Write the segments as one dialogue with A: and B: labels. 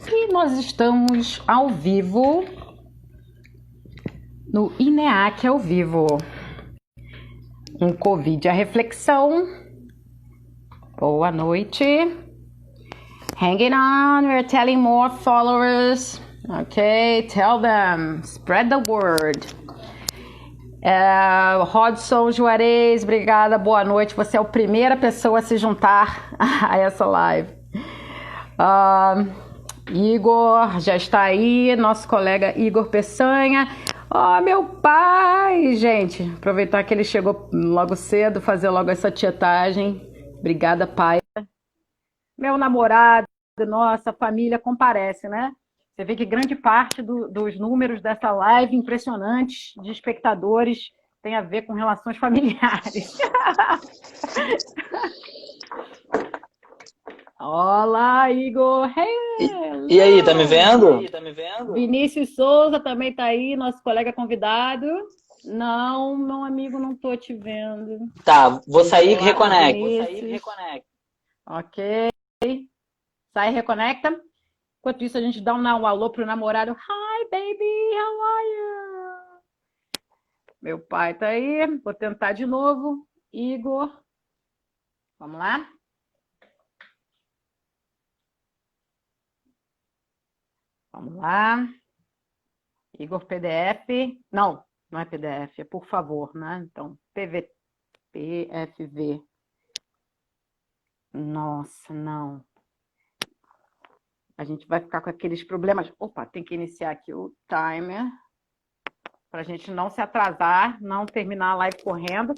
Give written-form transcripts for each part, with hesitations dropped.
A: E nós estamos ao vivo no INEAC ao vivo. Um Covid, a reflexão. Boa noite. Hanging on, we're telling more followers. Okay, tell them, spread the word. Rodson Juarez, obrigada, boa noite. Você é a primeira pessoa a se juntar a essa live. Igor já está aí, nosso colega Igor Peçanha. Meu pai, gente, aproveitar que ele chegou logo cedo, fazer logo essa tietagem. Obrigada, pai. Meu namorado, nossa família comparece, né? Você vê que grande parte dos números dessa live impressionantes de espectadores tem a ver com relações familiares. Olá, Igor!
B: E aí, tá me vendo?
A: Vinícius Souza também tá aí, nosso colega convidado. Não, meu amigo, não tô te vendo.
B: Tá, vou sair e reconecto.
A: Ok. Sai e reconecta. Enquanto isso, a gente dá um alô pro namorado. Hi, baby, how are you? Meu pai tá aí. Vou tentar de novo. Igor. Vamos lá? Vamos lá. Igor PDF. Não, não é PDF, é por favor, né? Então, PFV. Nossa, não. A gente vai ficar com aqueles problemas. Opa, tem que iniciar aqui o timer. Para a gente não se atrasar, não terminar a live correndo.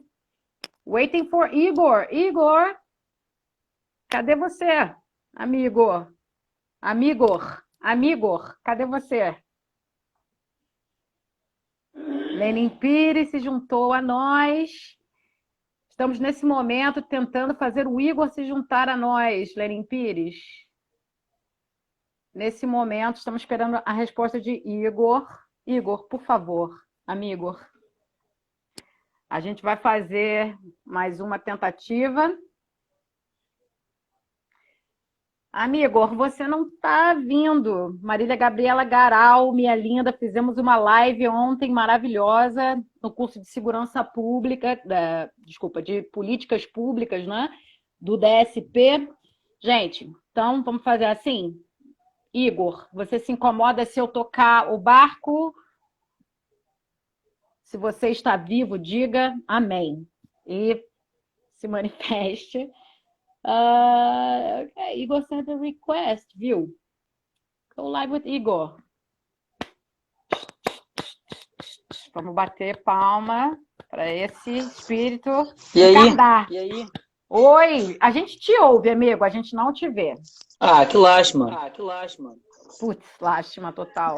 A: Waiting for Igor. Igor, cadê você? Amigo. Cadê você? Lenin Pires se juntou a nós. Estamos nesse momento tentando fazer o Igor se juntar a nós, Lenin Pires. Nesse momento, estamos esperando a resposta de Igor. Igor, por favor, amigo. A gente vai fazer mais uma tentativa. Amigo, você não está vindo. Marília Gabriela Garal, minha linda, fizemos uma live ontem maravilhosa no curso de segurança pública, de políticas públicas, né? Do DSP. Gente, então vamos fazer assim. Igor, você se incomoda se eu tocar o barco? Se você está vivo, diga amém. E se manifeste. Okay, Igor sent a request, viu? Go live with Igor. Vamos bater palma para esse espírito.
B: E aí?
A: Oi, a gente te ouve, amigo, a gente não te vê.
B: Que lástima.
A: Putz, lástima total.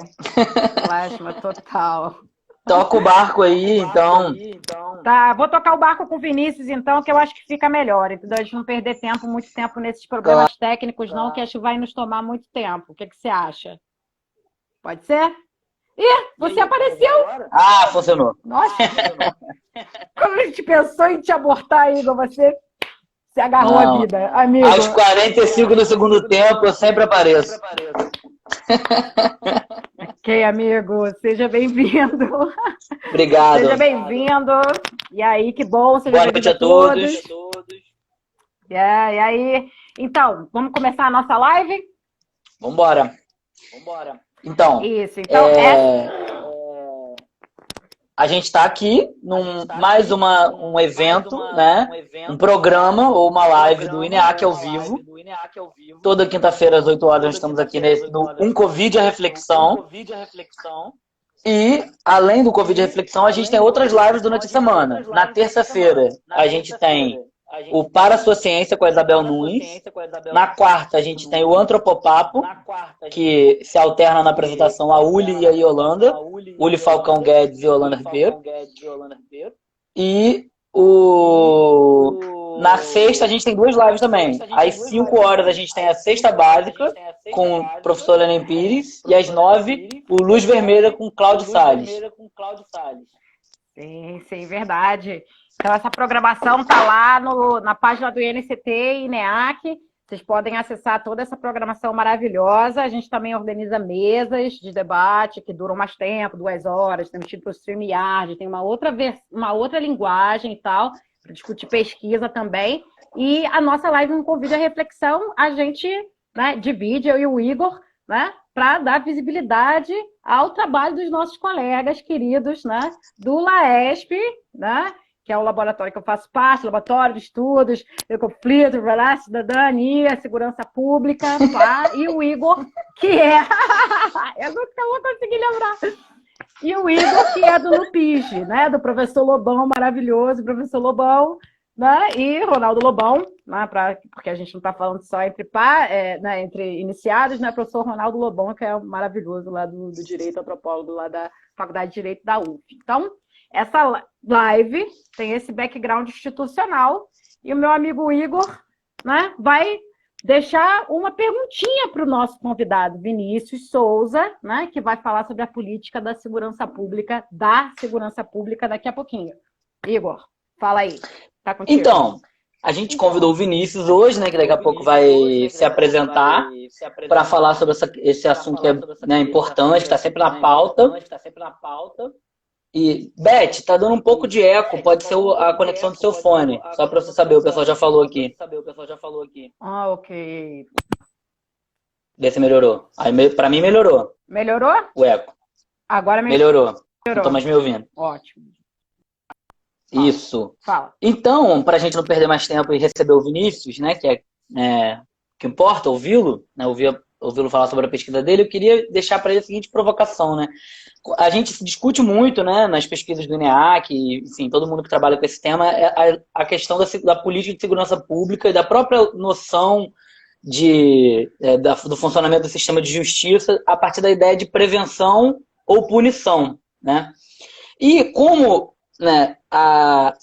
A: Lástima total.
B: Toca o barco aí, então.
A: Tá, vou tocar o barco com o Vinícius, então, que eu acho que fica melhor. Entendeu? A gente não perder muito tempo nesses problemas técnicos, não, que acho que vai nos tomar muito tempo. O que você acha? Pode ser? Ih, você apareceu!
B: Funcionou.
A: Nossa! Como a gente pensou em te abortar, Igor, você se agarrou à vida, amigo.
B: Aos 45 do segundo tempo, eu sempre apareço.
A: Ok, amigo, seja bem-vindo.
B: Obrigado.
A: Seja bem-vindo. E aí, que bom, seja
B: Boa noite a todos.
A: E aí, então, vamos começar a nossa live?
B: Vambora. Então, a gente está aqui num mais um evento, né? Um programa ou uma live do INEAC ao vivo. Toda quinta-feira às 8 horas nós estamos aqui no Um Covid a Reflexão. E, além do Covid a Reflexão, a gente tem outras lives durante a semana. Na terça-feira, a gente tem o Para a Sua Ciência com a Isabel Nunes. Na quarta, a gente tem o Antropopapo, que se alterna na apresentação a Uli e a Yolanda. Uli Falcão Guedes e Yolanda Ribeiro. E na sexta, a gente tem duas lives também. Às 5 horas, a gente tem a Sexta Básica, com o professor Lenin Pires. E às 9, o Luz Vermelha com Cláudio Salles.
A: Sim, verdade. Então, essa programação está lá na página do INCT, INEAC. Vocês podem acessar toda essa programação maravilhosa. A gente também organiza mesas de debate que duram mais tempo, 2 horas. Temos tipo o StreamYard, tem uma outra linguagem e tal, para discutir pesquisa também. E a nossa live no Convite à Reflexão, a gente, né, divide, eu e o Igor, né, para dar visibilidade ao trabalho dos nossos colegas queridos, né, do LAESP, né, que é o laboratório que eu faço parte, Laboratório de Estudos de Conflito, Cidadania, Segurança Pública, pá, e o Igor, que é... eu nunca vou conseguir lembrar. E o Igor, que é do Lupige, né, do professor Lobão, maravilhoso, professor Lobão, né, e Ronaldo Lobão, né, porque a gente não está falando só né, entre iniciados, né, professor Ronaldo Lobão, que é maravilhoso lá do Direito, antropólogo lá da Faculdade de Direito da UF. Então, essa live tem esse background institucional e o meu amigo Igor, né, vai deixar uma perguntinha para o nosso convidado, Vinícius Souza, né, que vai falar sobre a política da segurança pública daqui a pouquinho. Igor, fala aí. Tá contigo.
B: Então, a gente convidou o Vinícius hoje, né, que daqui a pouco vai se apresentar para falar sobre esse assunto que é, né, importante, que está sempre na pauta. E, Beth, tá dando um pouco de eco, pode ser a conexão do seu fone, só para você saber, o pessoal já falou aqui.
A: Ah, ok.
B: Vê se melhorou. Aí, para mim melhorou.
A: Melhorou?
B: O eco.
A: Agora
B: melhorou. Não tô mais me ouvindo.
A: Ótimo.
B: Isso.
A: Fala.
B: Então, para a gente não perder mais tempo e receber o Vinícius, né, que importa ouvi-lo, né, ouvi-lo falar sobre a pesquisa dele, eu queria deixar para ele a seguinte provocação, né? A gente discute muito, né, nas pesquisas do INEAC, enfim, todo mundo que trabalha com esse tema, a questão da política de segurança pública e da própria noção do funcionamento do sistema de justiça a partir da ideia de prevenção ou punição, né? E como, né,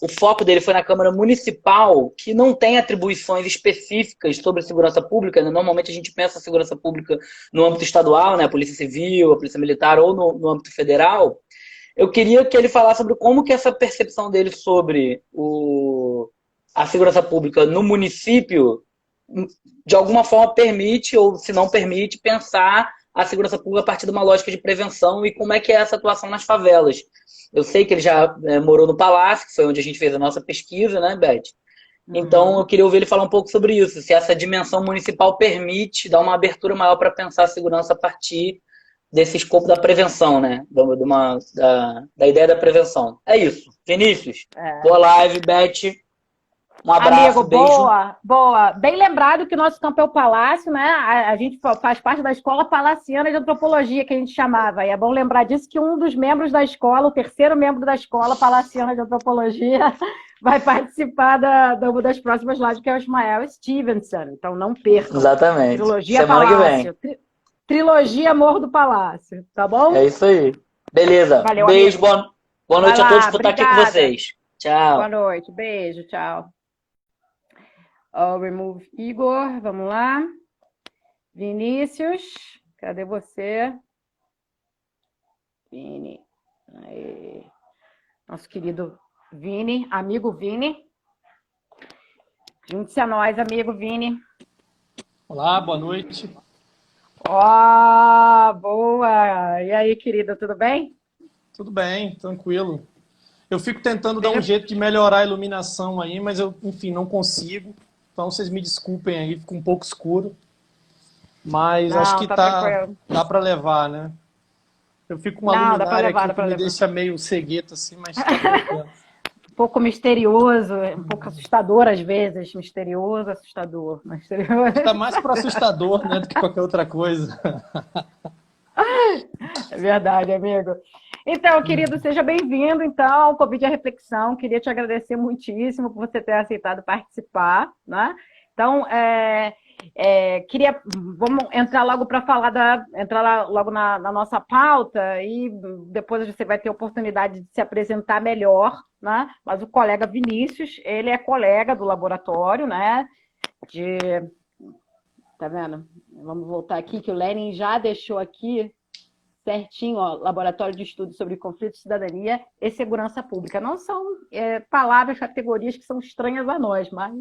B: o foco dele foi na Câmara Municipal, que não tem atribuições específicas sobre segurança pública, né? Normalmente a gente pensa a segurança pública no âmbito estadual, né, a Polícia Civil, a Polícia Militar, ou no âmbito federal. Eu queria que ele falasse sobre como que essa percepção dele sobre a segurança pública no município, de alguma forma permite, ou se não permite, pensar a segurança pública a partir de uma lógica de prevenção e como é que é essa atuação nas favelas. Eu sei que ele já morou no Palácio, que foi onde a gente fez a nossa pesquisa, né, Beth? Então, eu queria ouvir ele falar um pouco sobre isso, se essa dimensão municipal permite dar uma abertura maior para pensar a segurança a partir desse escopo da prevenção, né? Da ideia da prevenção. É isso. Vinícius, boa live, Beth. Um abraço,
A: amigo,
B: beijo.
A: Boa. Bem lembrado que o nosso campo é o Palácio, né? A gente faz parte da Escola Palaciana de Antropologia, que a gente chamava. E é bom lembrar disso que um dos membros da escola, o terceiro membro da Escola Palaciana de Antropologia, vai participar das próximas lives, que é o Ismael Stevenson. Então não percam.
B: Exatamente.
A: Trilogia
B: Semana
A: Palácio.
B: que vem.
A: Trilogia Morro do Palácio, tá bom?
B: É isso aí. Beleza.
A: Valeu,
B: beijo, boa noite a todos por estar aqui com
A: obrigada.
B: vocês. Tchau.
A: Boa noite, beijo, tchau. Remove Igor, vamos lá. Vinícius, cadê você? Vini. Aí. Nosso querido Vini, amigo Vini. Junte-se a nós, amigo Vini.
C: Olá, boa noite.
A: Boa! E aí, querido, tudo bem?
C: Tudo bem, tranquilo. Eu fico tentando dar um jeito de melhorar a iluminação aí, mas eu, enfim, não consigo. Então, vocês me desculpem aí, fica um pouco escuro. Mas
A: não,
C: acho que
A: dá
C: para levar, né? Eu fico com uma luminária aqui que me deixa meio cegueta assim, mas tá tranquilo.
A: Um pouco misterioso, um pouco assustador às vezes. Misterioso, assustador.
C: Tá mais para assustador, né, do que qualquer outra coisa.
A: É verdade, amigo. Então, querido, seja bem-vindo, então, ao Convite à Reflexão. Queria te agradecer muitíssimo por você ter aceitado participar, né? Então, vamos entrar logo para entrar logo na nossa pauta e depois você vai ter a oportunidade de se apresentar melhor, né? Mas o colega Vinícius, ele é colega do laboratório, né? Tá vendo? Vamos voltar aqui, que o Lenin já deixou aqui certinho, ó, Laboratório de Estudos sobre Conflito, Cidadania e Segurança Pública. Não são palavras, categorias que são estranhas a nós, mas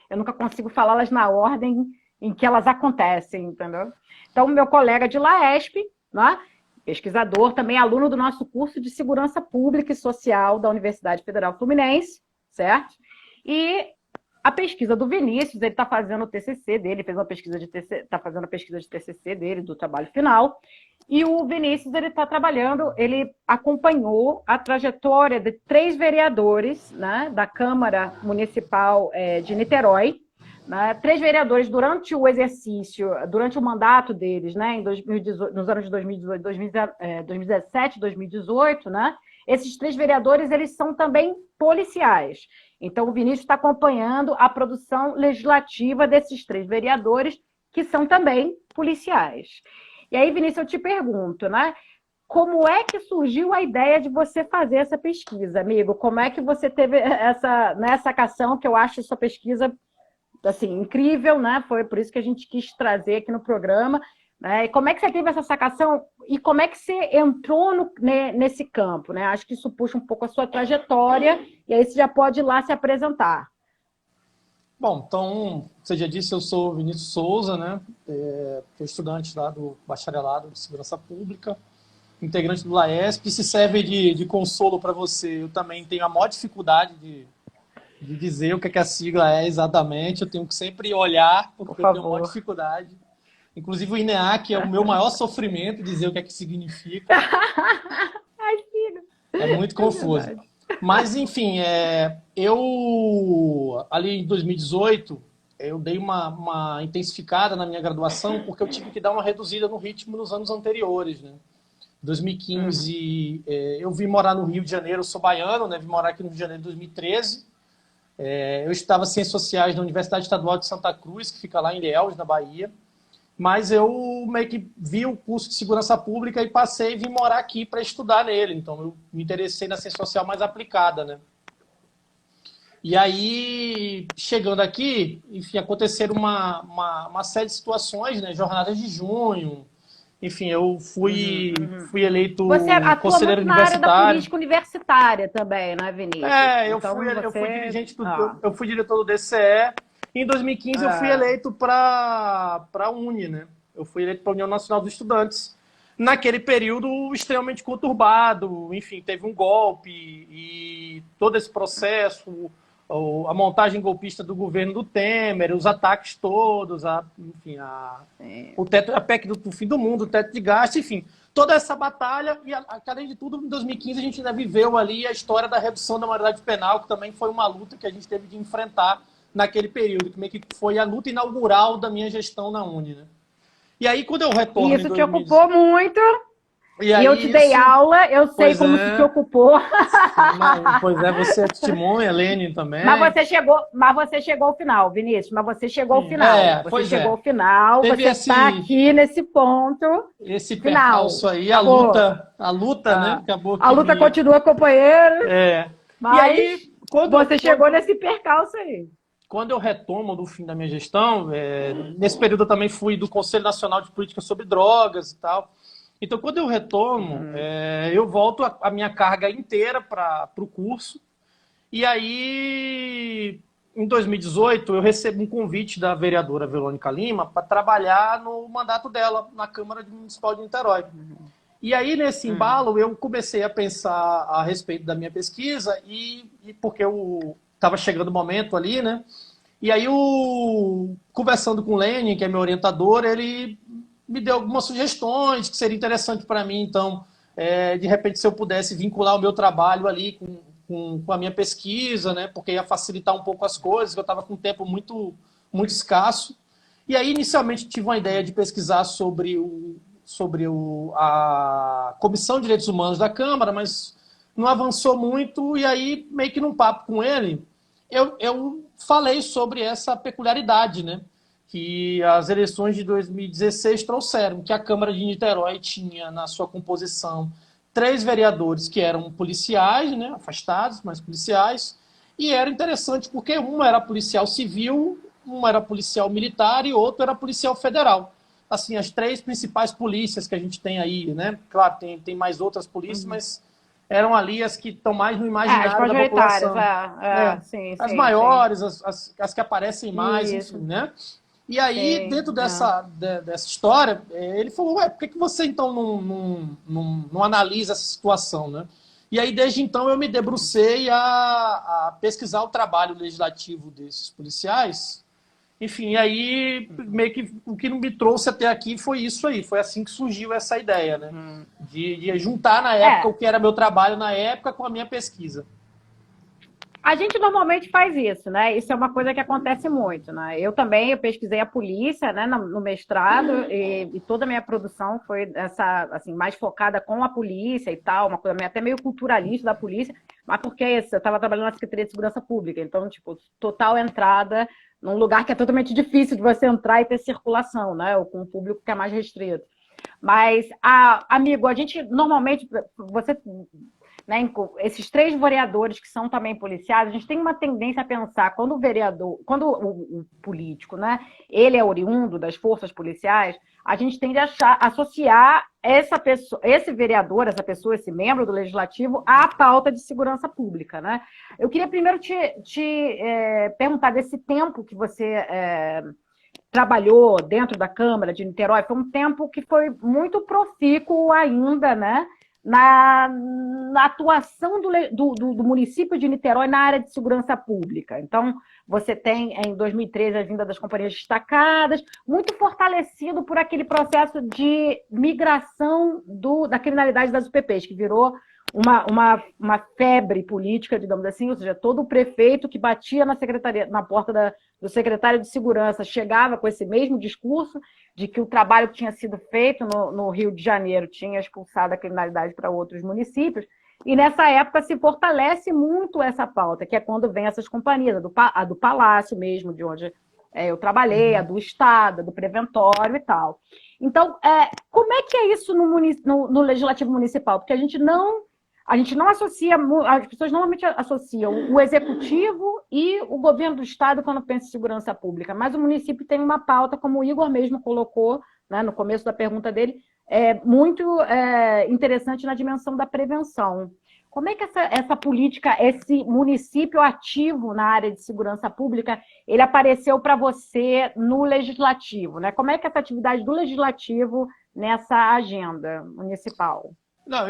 A: eu nunca consigo falá-las na ordem em que elas acontecem, entendeu? Então, meu colega de Laesp, né, pesquisador, também aluno do nosso curso de Segurança Pública e Social da Universidade Federal Fluminense, certo? E a pesquisa do Vinícius, ele está fazendo o TCC dele, fez uma pesquisa de TCC, está fazendo a pesquisa de TCC dele, do trabalho final, e o Vinícius, ele está trabalhando, ele acompanhou a trajetória de 3 vereadores, né, da Câmara Municipal de Niterói, né, 3 vereadores durante o exercício, durante o mandato deles, né, em 2018, nos anos de 2018, 2017, 2018, né, esses 3 vereadores, eles são também policiais. Então, o Vinícius está acompanhando a produção legislativa desses 3 vereadores, que são também policiais. E aí, Vinícius, eu te pergunto, né? Como é que surgiu a ideia de você fazer essa pesquisa, amigo? Como é que você teve essa sacação, que eu acho essa pesquisa assim, incrível, né? Foi por isso que a gente quis trazer aqui no programa. Né? E como é que você teve essa sacação e como é que você entrou nesse campo? Né? Acho que isso puxa um pouco a sua trajetória e aí você já pode ir lá se apresentar.
C: Bom, então, você já disse, eu sou Vinícius Souza, né? Sou estudante lá do Bacharelado de Segurança Pública, integrante do Laesp, se serve de consolo para você. Eu também tenho a maior dificuldade de dizer o que a sigla é exatamente, eu tenho que sempre olhar, porque eu tenho a maior dificuldade. Inclusive o INEAC é o meu maior sofrimento, dizer o que significa.
A: Ai, filho.
C: É muito confuso. Mas, enfim, eu, ali em 2018, eu dei uma intensificada na minha graduação, porque eu tive que dar uma reduzida no ritmo nos anos anteriores, né? Em 2015, eu vim morar no Rio de Janeiro, eu sou baiano, né? Vim morar aqui no Rio de Janeiro em 2013. Eu estudava Ciências Sociais na Universidade Estadual de Santa Cruz, que fica lá em Ilhéus, na Bahia. Mas eu meio que vi o curso de Segurança Pública e passei e vim morar aqui para estudar nele. Então, eu me interessei na ciência social mais aplicada, né? E aí, chegando aqui, enfim, aconteceram uma série de situações, né? Jornadas de junho. Enfim, eu fui eleito conselheiro universitário. Você atua muito na área da
A: política universitária também, né, Vinícius?
C: Eu fui dirigente eu fui diretor do DCE. Em 2015 eu fui eleito para a UNE, né? Eu fui eleito para a União Nacional dos Estudantes. Naquele período extremamente conturbado, enfim, teve um golpe e todo esse processo, a montagem golpista do governo do Temer, os ataques todos, a PEC do fim do mundo, o teto de gasto, enfim, toda essa batalha e, além de tudo, em 2015 a gente ainda viveu ali a história da redução da maioridade penal, que também foi uma luta que a gente teve de enfrentar naquele período, que meio que foi a luta inaugural da minha gestão na Uni, né? E aí, quando eu retorno...
A: Isso te ocupou muito, e eu te dei aula, eu sei como se te ocupou.
C: Pois é, você é testemunha, Lênin também.
A: Mas você chegou ao final, Vinícius, você chegou ao final. Você chegou ao final, você está aqui nesse ponto.
C: Esse percalço aí, a luta, né? Acabou
A: a luta continua, companheiro. Mas
C: e aí,
A: você chegou nesse percalço aí.
C: Quando eu retomo do fim da minha gestão, nesse período eu também fui do Conselho Nacional de Política sobre Drogas e tal. Então, quando eu retomo, eu volto a minha carga inteira para o curso. E aí, em 2018, eu recebo um convite da vereadora Verônica Lima para trabalhar no mandato dela na Câmara Municipal de Niterói. E aí, nesse embalo, eu comecei a pensar a respeito da minha pesquisa e porque eu estava chegando o momento ali, né? E aí, conversando com o Lênin, que é meu orientador, ele me deu algumas sugestões que seria interessante para mim, então, de repente, se eu pudesse vincular o meu trabalho ali com a minha pesquisa, né? Porque ia facilitar um pouco as coisas, eu estava com um tempo muito, muito escasso. E aí, inicialmente, tive uma ideia de pesquisar sobre a Comissão de Direitos Humanos da Câmara, mas não avançou muito, e aí, meio que num papo com ele, eu falei sobre essa peculiaridade, né, que as eleições de 2016 trouxeram, que a Câmara de Niterói tinha na sua composição 3 vereadores que eram policiais, né, afastados, mas policiais, e era interessante porque um era policial civil, um era policial militar e outro era policial federal. Assim, as 3 principais polícias que a gente tem aí, né? Claro, tem mais outras polícias, mas eram ali as que estão mais no imaginário da população.
A: Sim,
C: as maiores, as que aparecem mais, enfim, né? E aí,
A: Sim,
C: dentro dessa história, ele falou, ué, por que você então não analisa essa situação, né? E aí, desde então, eu me debrucei a pesquisar o trabalho legislativo desses policiais. Enfim, e aí, meio que o que me trouxe até aqui foi isso aí. Foi assim que surgiu essa ideia, né?
A: Uhum.
C: De juntar na época
A: É,
C: o que era meu trabalho na época com a minha pesquisa.
A: a gente normalmente faz isso, né? Isso é uma coisa que acontece muito, né? Eu pesquisei a polícia, né, no mestrado e toda a minha produção foi essa, assim, mais focada com a polícia e tal, uma coisa até meio culturalista da polícia, mas porque é isso, eu estava trabalhando na Secretaria de Segurança Pública, então, tipo, total entrada num lugar que é totalmente difícil de você entrar e ter circulação, né? Ou com um público que é mais restrito. Mas, amigo, a gente normalmente, você, né, esses três vereadores que são também policiais, a gente tem uma tendência a pensar quando o vereador, quando o político, né, ele é oriundo das forças policiais, a gente tende a associar essa pessoa, esse vereador, essa pessoa, esse membro do legislativo à pauta de segurança pública, né? Eu queria primeiro te perguntar desse tempo que você trabalhou dentro da Câmara de Niterói, foi um tempo que foi muito profícuo ainda, né? Na atuação do município de Niterói na área de segurança pública. Então, você tem, em 2013, a vinda das companhias destacadas, muito fortalecido por aquele processo de migração da criminalidade das UPPs, que virou uma febre política, digamos assim, ou seja, todo o prefeito que batia na porta do secretário de Segurança chegava com esse mesmo discurso de que o trabalho que tinha sido feito no Rio de Janeiro tinha expulsado a criminalidade para outros municípios, e nessa época se fortalece muito essa pauta, que é quando vem essas companhias, a do Palácio mesmo, de onde eu trabalhei, a do Estado, a do Preventório e tal. Então, como é que é isso no Legislativo Municipal? Porque a gente não associa, as pessoas normalmente associam o executivo e o governo do estado quando pensa em segurança pública, mas o município tem uma pauta, como o Igor mesmo colocou, né, no começo da pergunta dele, muito interessante na dimensão da prevenção. Como é que essa política, esse município ativo na área de segurança pública, ele apareceu para você no legislativo, né? Como é que essa atividade do legislativo nessa agenda municipal?
C: Não,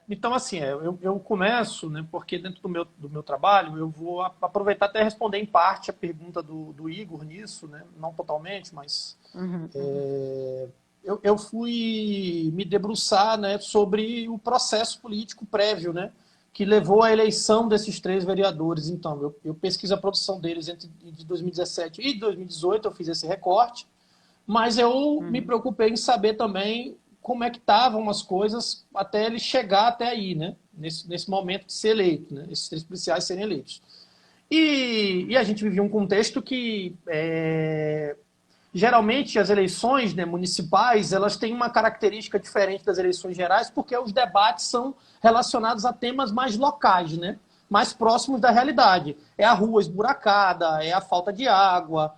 C: então assim, eu começo, né, porque dentro do meu trabalho eu vou aproveitar até responder em parte a pergunta do Igor nisso, né, não totalmente, mas eu fui me debruçar, né, sobre o processo político prévio, né, que levou à eleição desses três vereadores. Então, eu pesquiso a produção deles entre de 2017 e 2018, eu fiz esse recorte, mas eu me preocupei em saber também como é que estavam as coisas até ele chegar até aí, né? Nesse momento de ser eleito, né? Esses três policiais serem eleitos. E a gente vivia um contexto que geralmente as eleições, né, municipais, elas têm uma característica diferente das eleições gerais, porque os debates são relacionados a temas mais locais, né? Mais próximos da realidade. É a rua esburacada, é a falta de água,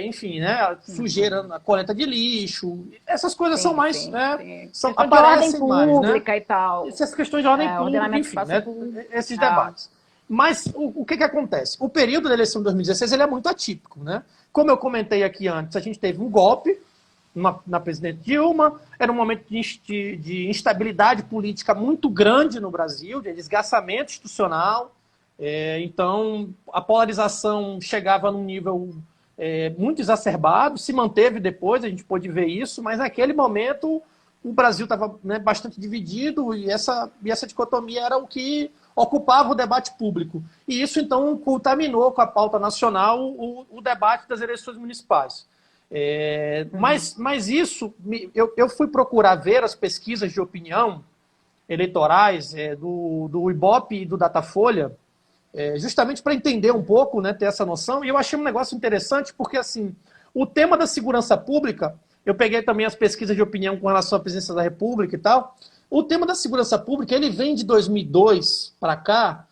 C: enfim, né, a sujeira na coleta de lixo, essas coisas são mais,
A: sim.
C: Aparecem
A: de ordem
C: mais,
A: pública,
C: né?
A: e tal.
C: Essas questões de ordem pública,
A: Ordenamento
C: enfim, né,
A: público.
C: esses debates. Mas o que acontece? O período da eleição de 2016 ele é muito atípico, né? Como eu comentei aqui antes, a gente teve um golpe na presidente Dilma, era um momento de instabilidade política muito grande no Brasil, de desgastamento institucional, então a polarização chegava num nível muito exacerbado, se manteve depois, a gente pôde ver isso, mas naquele momento o Brasil estava, né, bastante dividido e essa dicotomia era o que ocupava o debate público. E isso, então, contaminou com a pauta nacional o debate das eleições municipais. Mas isso, eu fui procurar ver as pesquisas de opinião eleitorais do Ibope e do Datafolha, justamente para entender um pouco, né, ter essa noção, e eu achei um negócio interessante, porque assim, o tema da segurança pública, eu peguei também as pesquisas de opinião com relação à presidência da República e tal, o tema da segurança pública, ele vem de 2002 para cá,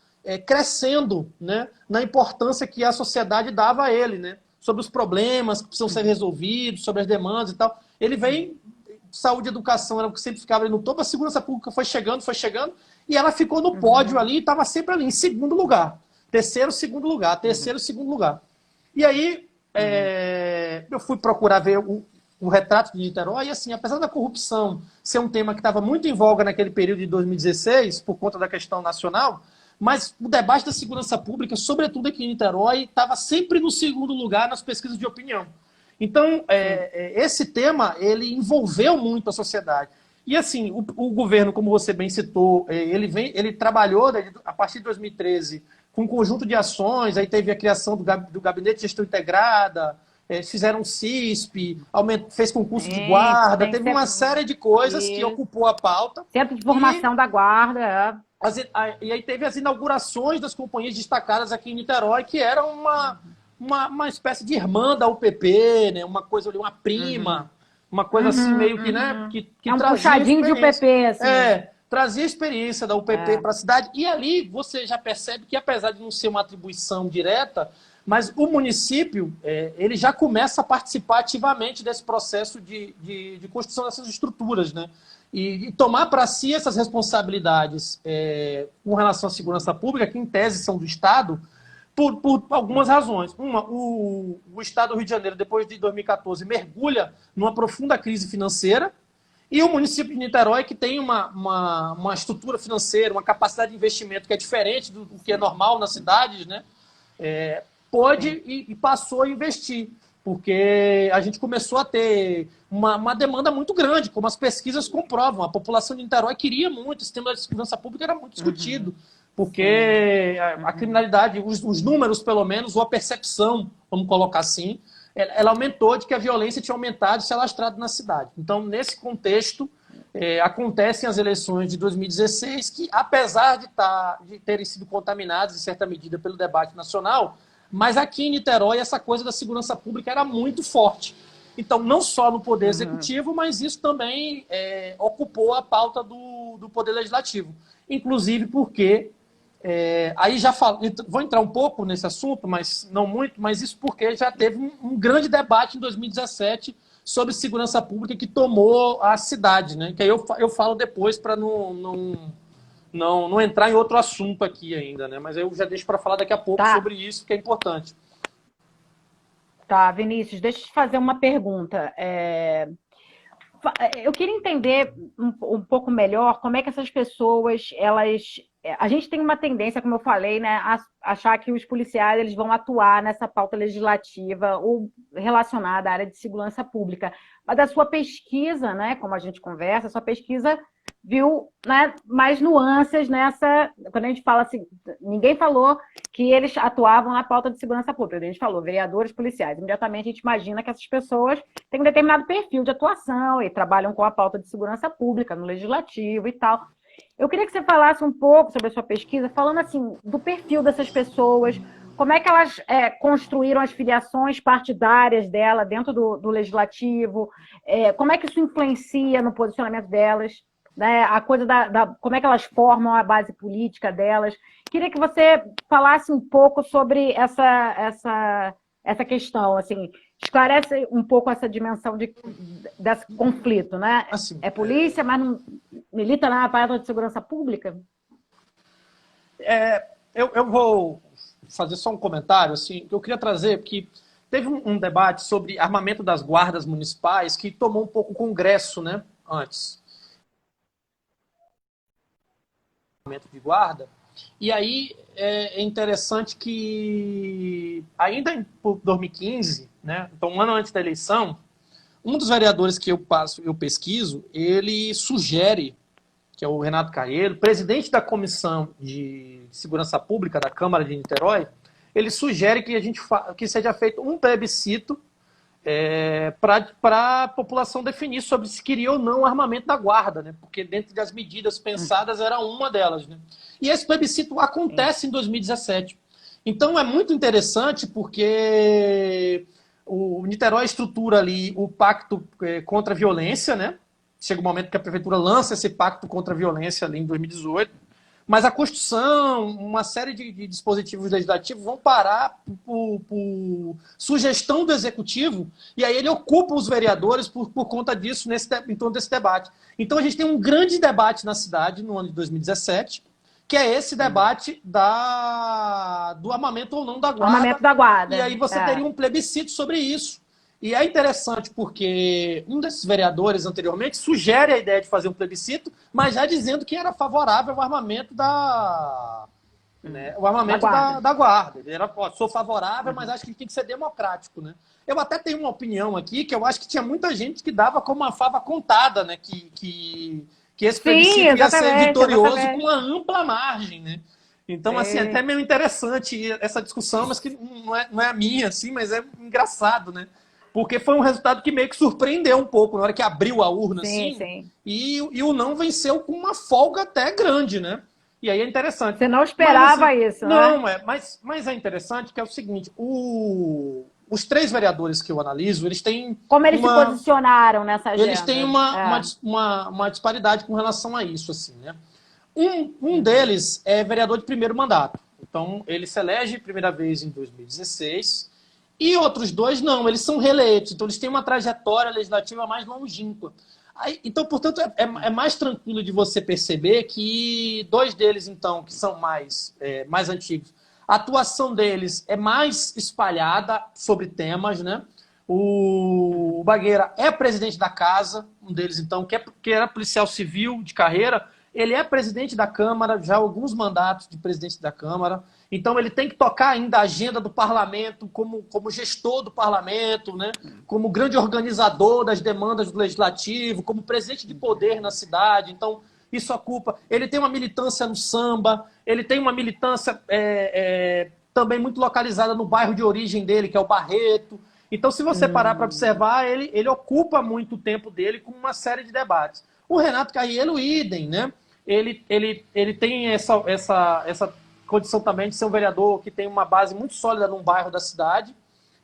C: crescendo, né, na importância que a sociedade dava a ele, né, sobre os problemas que precisam ser resolvidos, sobre as demandas e tal. Ele vem, saúde e educação era o que sempre ficava ali no topo, a segurança pública foi chegando, e ela ficou no pódio ali, e estava sempre ali, em segundo lugar. Terceiro, segundo lugar. E aí, eu fui procurar ver o retrato de Niterói, e assim, apesar da corrupção ser um tema que estava muito em voga naquele período de 2016, por conta da questão nacional, mas o debate da segurança pública, sobretudo aqui em Niterói, estava sempre no segundo lugar nas pesquisas de opinião. Então, esse tema, ele envolveu muito a sociedade. E assim, o governo, como você bem citou, ele trabalhou, né, a partir de 2013 com um conjunto de ações, aí teve a criação do Gabinete de Gestão Integrada, fizeram um CISP, fez concurso de guarda, teve uma série de coisas que ocupou a pauta.
A: Centro de formação da guarda.
C: E aí teve as inaugurações das companhias destacadas aqui em Niterói, que eram uma espécie de irmã da UPP, né? Uma coisa ali, uma prima, uma coisa assim meio que, né? Que
A: um puxadinho de UPP, assim.
C: Trazia a experiência da UPP para a cidade. E ali você já percebe que, apesar de não ser uma atribuição direta, mas o município ele já começa a participar ativamente desse processo de construção dessas estruturas, né? E tomar para si essas responsabilidades com relação à segurança pública, que em tese são do Estado, por algumas razões. O Estado do Rio de Janeiro, depois de 2014, mergulha numa profunda crise financeira, e o município de Niterói, que tem uma estrutura financeira, uma capacidade de investimento que é diferente do que é normal nas cidades, né? Pôde e passou a investir, porque a gente começou a ter uma demanda muito grande, como as pesquisas comprovam. A população de Niterói queria muito, o sistema de segurança pública era muito discutido, porque a criminalidade, os números pelo menos, ou a percepção, vamos colocar assim, ela aumentou de que a violência tinha aumentado e se alastrado na cidade. Então, nesse contexto, acontecem as eleições de 2016, que apesar de terem sido contaminadas, em certa medida, pelo debate nacional, mas aqui em Niterói essa coisa da segurança pública era muito forte. Então, não só no Poder Executivo, mas isso também ocupou a pauta do Poder Legislativo. Inclusive porque, aí já vou entrar um pouco nesse assunto, mas não muito, mas isso porque já teve um grande debate em 2017 sobre segurança pública que tomou a cidade, né? Que aí eu falo depois para não entrar em outro assunto aqui ainda, né? Mas eu já deixo para falar daqui a pouco sobre isso, que é importante.
A: Tá, Vinícius, deixa eu te fazer uma pergunta. Eu queria entender um pouco melhor como é que essas pessoas, a gente tem uma tendência, como eu falei, né, a achar que os policiais eles vão atuar nessa pauta legislativa ou relacionada à área de segurança pública. Mas a sua pesquisa, né, como a gente conversa, a sua pesquisa viu, né, mais nuances nessa... Quando a gente fala assim, ninguém falou que eles atuavam na pauta de segurança pública, a gente falou vereadores, policiais. Imediatamente a gente imagina que essas pessoas têm um determinado perfil de atuação e trabalham com a pauta de segurança pública no legislativo e tal. Eu queria que você falasse um pouco sobre a sua pesquisa, falando assim do perfil dessas pessoas, como é que elas construíram as filiações partidárias dela dentro do legislativo, como é que isso influencia no posicionamento delas, né, a coisa como é que elas formam a base política delas. Queria que você falasse um pouco sobre essa questão, assim, esclarece um pouco essa dimensão desse conflito, né?
C: Assim,
A: é polícia, mas não milita na pauta de segurança pública?
C: Eu vou fazer só um comentário, assim, que eu queria trazer, porque teve um debate sobre armamento das guardas municipais que tomou um pouco o Congresso, né, antes. Armamento de guarda. E aí é interessante que, ainda em 2015, né, então um ano antes da eleição, um dos vereadores que eu pesquiso, ele sugere, que é o Renato Calheiro, presidente da Comissão de Segurança Pública da Câmara de Niterói, ele sugere que seja feito um plebiscito para a população definir sobre se queria ou não o armamento da guarda, né? Porque dentro das medidas pensadas era uma delas, né? E esse plebiscito acontece em 2017. Então é muito interessante porque o Niterói estrutura ali o pacto contra a violência, né? Chega o momento que a prefeitura lança esse pacto contra a violência ali em 2018, mas a Constituição, uma série de dispositivos legislativos vão parar por sugestão do Executivo, e aí ele ocupa os vereadores por conta disso, em torno desse debate. Então a gente tem um grande debate na cidade no ano de 2017, que é esse debate do armamento ou não da guarda.
A: Armamento da guarda.
C: E aí você teria um plebiscito sobre isso. E é interessante porque um desses vereadores anteriormente sugere a ideia de fazer um plebiscito, mas já dizendo que era favorável ao armamento da guarda. Ele era, sou favorável, mas acho que tem que ser democrático, né? Eu até tenho uma opinião aqui que eu acho que tinha muita gente que dava como uma fava contada, né? Que esse plebiscito ia ser vitorioso com uma ampla margem, né? Então, assim, é até meio interessante essa discussão, mas que não é a minha, assim, mas é engraçado, né? Porque foi um resultado que meio que surpreendeu um pouco na hora que abriu a urna, assim. E o não venceu com uma folga até grande, né? E aí é interessante.
A: Você não esperava
C: mas, assim,
A: isso,
C: não,
A: né?
C: mas é interessante que é o seguinte, os 3 vereadores que eu analiso, eles têm...
A: Como eles se posicionaram nessa agenda?
C: Eles têm uma disparidade com relação a isso, assim, né? Um deles é vereador de primeiro mandato. Então, ele se elege primeira vez em 2016. E outros 2, não, eles são reeleitos. Então, eles têm uma trajetória legislativa mais longínqua. Então, portanto, é mais tranquilo de você perceber que 2 deles, então, que são mais antigos, a atuação deles é mais espalhada sobre temas, né? O Bagueira é presidente da casa, um deles, então, que era policial civil de carreira. Ele é presidente da Câmara, já há alguns mandatos de presidente da Câmara. Então, ele tem que tocar ainda a agenda do parlamento como gestor do parlamento, né? Como grande organizador das demandas do legislativo, como presidente de poder na cidade. Então, isso ocupa. Ele tem uma militância no samba, ele tem uma militância também muito localizada no bairro de origem dele, que é o Barreto. Então, se você parar para observar, ele ocupa muito o tempo dele com uma série de debates. O Renato Caiello, idem, né? Ele tem essa condição também de ser um vereador que tem uma base muito sólida num bairro da cidade.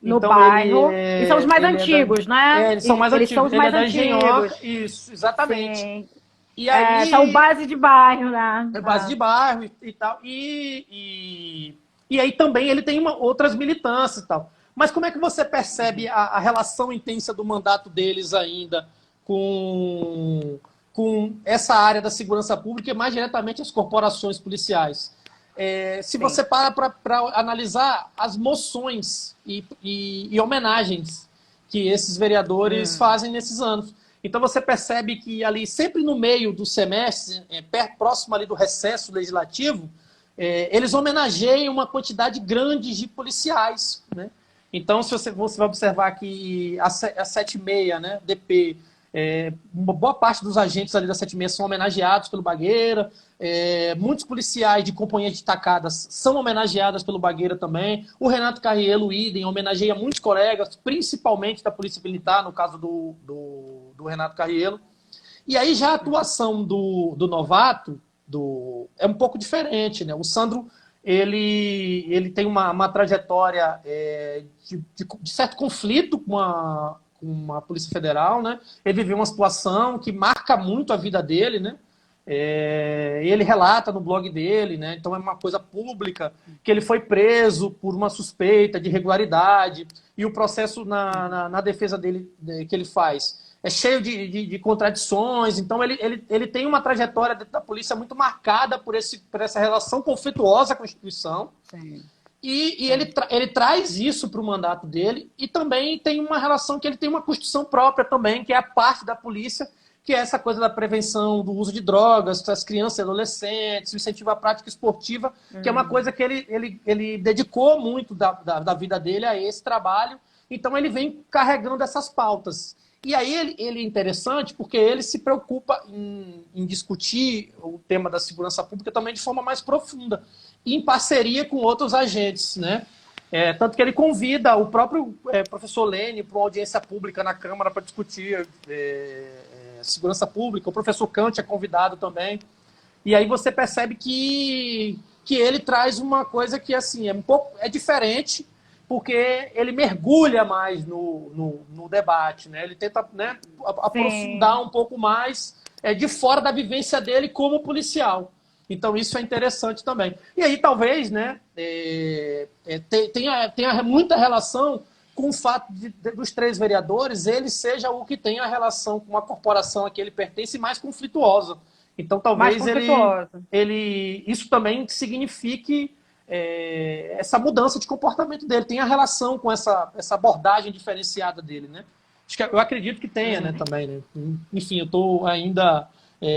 A: No
C: então,
A: bairro. E são os mais antigos, né?
C: Eles são mais antigos.
A: São os mais antigos.
C: Isso, exatamente.
A: Sim.
C: E aí,
A: são base de bairro, né?
C: É base de bairro e tal. E aí também ele tem outras militâncias e tal. Mas como é que você percebe a relação intensa do mandato deles ainda com essa área da segurança pública e mais diretamente as corporações policiais? Se você para analisar as moções e homenagens que esses vereadores fazem nesses anos. Então você percebe que ali, sempre no meio do semestre, próximo ali do recesso legislativo, eles homenageiam uma quantidade grande de policiais, né? Então, se você vai observar que a 76, né, DP, uma boa parte dos agentes ali da 76 são homenageados pelo Bagueira, muitos policiais de companhias destacadas são homenageadas pelo Bagueira também. O Renato Caiello, idem, homenageia muitos colegas, principalmente da Polícia Militar, no caso do Renato Caiello. E aí já a atuação do novato é um pouco diferente, né? O Sandro, ele tem uma trajetória de certo conflito com a Polícia Federal, né? Ele viveu uma situação que marca muito a vida dele, né? Ele relata no blog dele, né? Então é uma coisa pública, que ele foi preso por uma suspeita de irregularidade, e o processo na defesa dele que ele faz é cheio de contradições. Então ele tem uma trajetória dentro da polícia muito marcada por essa relação conflituosa com a instituição. Sim. E ele traz isso para o mandato dele, e também tem uma relação que ele tem uma constituição própria também, que é a parte da polícia, que é essa coisa da prevenção do uso de drogas para as crianças e adolescentes, o incentivo à prática esportiva, que é uma coisa que ele dedicou muito da vida dele a esse trabalho. Então ele vem carregando essas pautas. E aí ele é interessante porque ele se preocupa em discutir o tema da segurança pública também de forma mais profunda, em parceria com outros agentes, né? Tanto que ele convida o próprio professor Lene para uma audiência pública na Câmara para discutir segurança pública. O professor Kant é convidado também. E aí você percebe que ele traz uma coisa que assim, é diferente, porque ele mergulha mais no debate, né? Ele tenta, né, aprofundar um pouco mais de fora da vivência dele como policial. Então isso é interessante também. E aí talvez, né, tenha muita relação com o fato dos 3 vereadores, ele seja o que tem a relação com a corporação a que ele pertence mais conflituosa, Então
A: Mais
C: talvez
A: conflituosa.
C: isso também signifique essa mudança de comportamento dele, tem a relação com essa abordagem diferenciada dele, né? Eu acredito que tenha, né, também, né? Enfim, eu estou ainda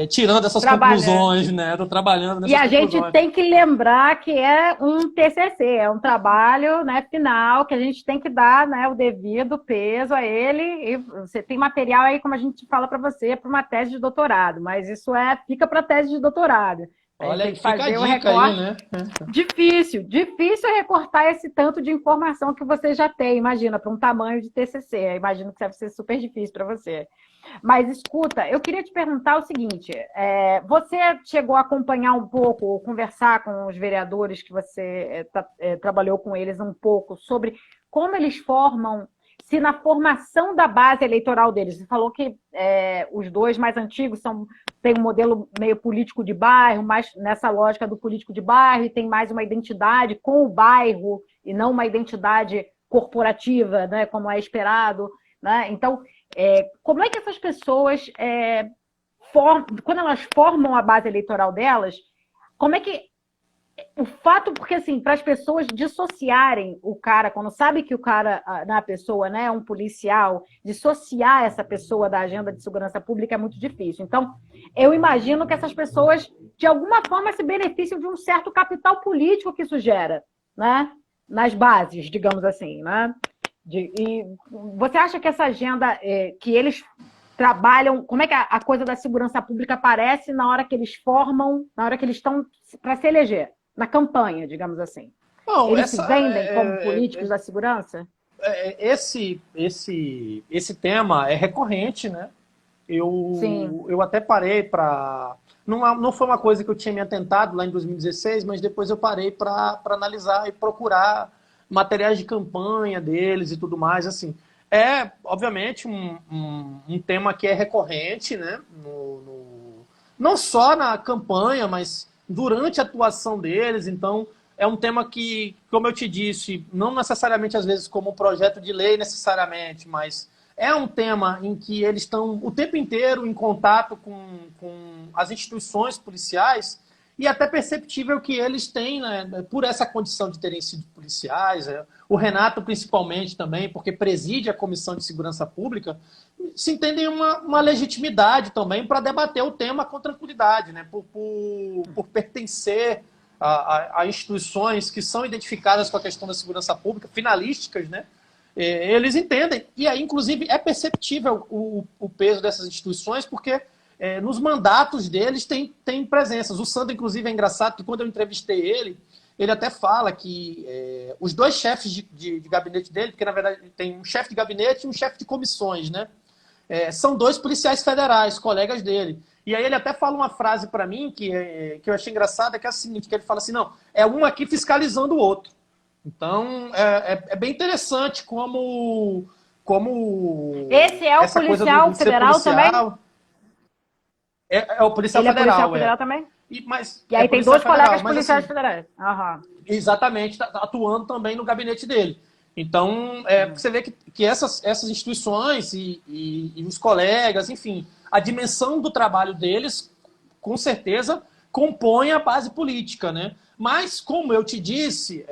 C: tirando essas conclusões, né? Estou trabalhando nessas
A: conclusões. E a gente tem que lembrar que é um TCC, é um trabalho, né, final, que a gente tem que dar, né, o devido peso a ele. E você tem material aí, como a gente fala para você, para uma tese de doutorado, mas isso fica para tese de doutorado.
C: Olha,
A: tem que
C: fica
A: fazer
C: a
A: o
C: dica
A: recorte.
C: aí, né?
A: Difícil é recortar esse tanto de informação que você já tem, imagina, para um tamanho de TCC. Eu imagino que deve ser super difícil para você. Mas escuta, eu queria te perguntar o seguinte: você chegou a acompanhar um pouco, ou conversar com os vereadores que você trabalhou com eles um pouco sobre como eles formam, se na formação da base eleitoral deles, você falou que os dois mais antigos tem um modelo meio político de bairro, mais nessa lógica do político de bairro, e tem mais uma identidade com o bairro e não uma identidade corporativa, né, como é esperado, né? Então, como é que essas pessoas, quando elas formam a base eleitoral delas, como é que o fato, porque assim, para as pessoas dissociarem o cara, quando sabe que o cara, na pessoa, né, é um policial, dissociar essa pessoa da agenda de segurança pública é muito difícil. Então, eu imagino que essas pessoas, de alguma forma, se beneficiam de um certo capital político que isso gera, né, nas bases, digamos assim, né? E você acha que essa agenda que eles trabalham, como é que a coisa da segurança pública aparece na hora que eles formam, na hora que eles estão para se eleger? Na campanha, digamos assim.
C: Bom,
A: eles se vendem como políticos da segurança?
C: Esse tema é recorrente, né? Eu até parei para... Não foi uma coisa que eu tinha me atentado lá em 2016, mas depois eu parei para analisar e procurar materiais de campanha deles e tudo mais. Assim, obviamente, um tema que é recorrente, né? Não só na campanha, mas durante a atuação deles. Então, é um tema que, como eu te disse, não necessariamente às vezes como um projeto de lei necessariamente, mas é um tema em que eles estão o tempo inteiro em contato com as instituições policiais, e até perceptível que eles têm, né, por essa condição de terem sido policiais, o Renato principalmente também, porque preside a Comissão de Segurança Pública, se entendem uma legitimidade também para debater o tema com tranquilidade, né, por pertencer a instituições que são identificadas com a questão da segurança pública, finalísticas, né? Eles entendem. E aí, inclusive, é perceptível o peso dessas instituições, porque nos mandatos deles tem presenças. O Sandro, inclusive, é engraçado que quando eu entrevistei ele até fala que os dois chefes de gabinete dele, porque na verdade tem um chefe de gabinete e um chefe de comissões, né? São dois policiais federais, colegas dele. E aí ele até fala uma frase para mim que eu achei engraçada, que é a seguinte, que ele fala assim, não, é um aqui fiscalizando o outro. Então, é bem interessante como
A: esse é o policial federal também?
C: É o policial
A: federal. Ele é policial
C: federal
A: também?
C: Mas
A: e aí tem dois colegas policiais
C: assim,
A: federais. Uhum.
C: Exatamente, atuando também no gabinete dele. Então, você vê que essas instituições e os colegas, enfim, a dimensão do trabalho deles, com certeza, compõe a base política, né? Mas, como eu te disse,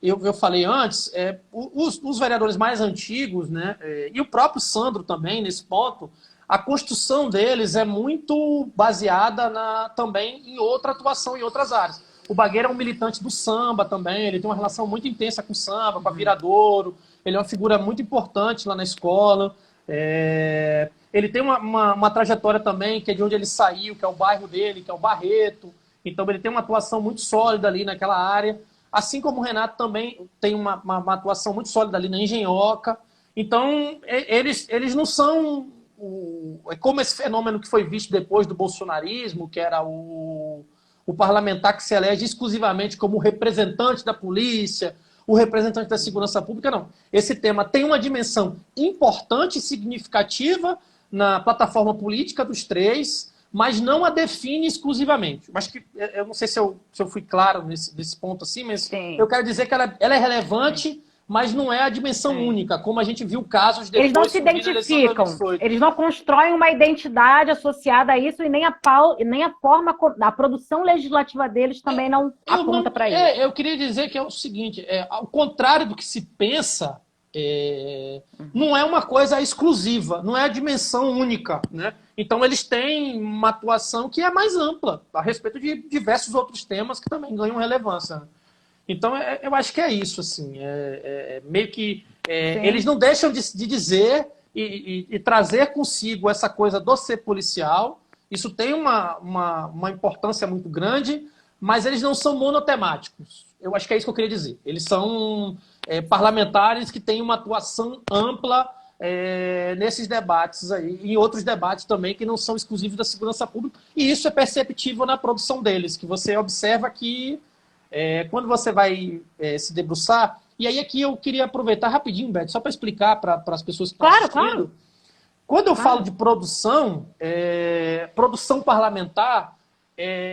C: eu falei antes, os vereadores mais antigos, né, e o próprio Sandro também, nesse ponto, a construção deles é muito baseada também em outra atuação em outras áreas. O Bagueira é um militante do samba também, ele tem uma relação muito intensa com o samba, com a Viradouro, ele é uma figura muito importante lá na escola. Ele tem uma trajetória também, que é de onde ele saiu, que é o bairro dele, que é o Barreto. Então ele tem uma atuação muito sólida ali naquela área. Assim como o Renato também tem uma atuação muito sólida ali na Engenhoca. Então eles não são... como esse fenômeno que foi visto depois do bolsonarismo, que era o parlamentar que se elege exclusivamente como representante da polícia, o representante da segurança pública, não. Esse tema tem uma dimensão importante e significativa na plataforma política dos três, mas não a define exclusivamente. Mas que, eu não sei se eu fui claro nesse ponto assim, mas sim, eu quero dizer que ela é relevante, mas não é a dimensão única, como a gente viu casos depois.
A: Eles não se identificam, eles não constroem uma identidade associada a isso e nem a forma, a produção legislativa deles também não aponta para isso.
C: Eu queria dizer que é o seguinte, ao contrário do que se pensa, não é uma coisa exclusiva, não é a dimensão única, né? Então eles têm uma atuação que é mais ampla a respeito de diversos outros temas que também ganham relevância, né? Então, eu acho que é isso, assim, meio que eles não deixam de dizer e trazer consigo essa coisa do ser policial. Isso tem uma importância muito grande, mas eles não são monotemáticos. Eu acho que é isso que eu queria dizer. Eles são parlamentares que têm uma atuação ampla nesses debates aí, e outros debates também que não são exclusivos da segurança pública, e isso é perceptível na produção deles, que você observa que quando você vai se debruçar, e aí aqui eu queria aproveitar rapidinho, Beth, só para explicar para as pessoas que estão assistindo.
A: Claro.
C: Quando eu falo de produção, produção parlamentar,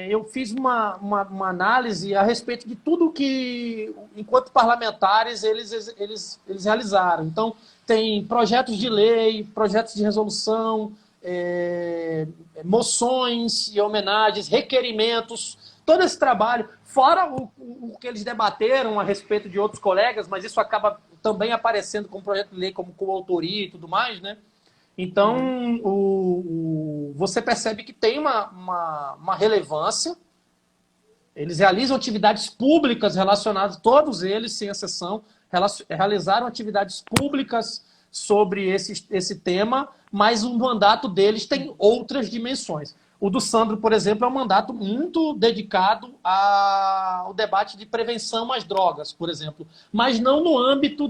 C: eu fiz uma análise a respeito de tudo que, enquanto parlamentares, eles realizaram. Então, tem projetos de lei, projetos de resolução, moções e homenagens, requerimentos, todo esse trabalho, fora o que eles debateram a respeito de outros colegas, mas isso acaba também aparecendo como projeto de lei, como coautoria e tudo mais, né? Então, você percebe que tem uma relevância. Eles realizam atividades públicas relacionadas, todos eles, sem exceção, realizaram atividades públicas sobre esse tema, mas o mandato deles tem outras dimensões. O do Sandro, por exemplo, é um mandato muito dedicado ao debate de prevenção às drogas, por exemplo, mas não no âmbito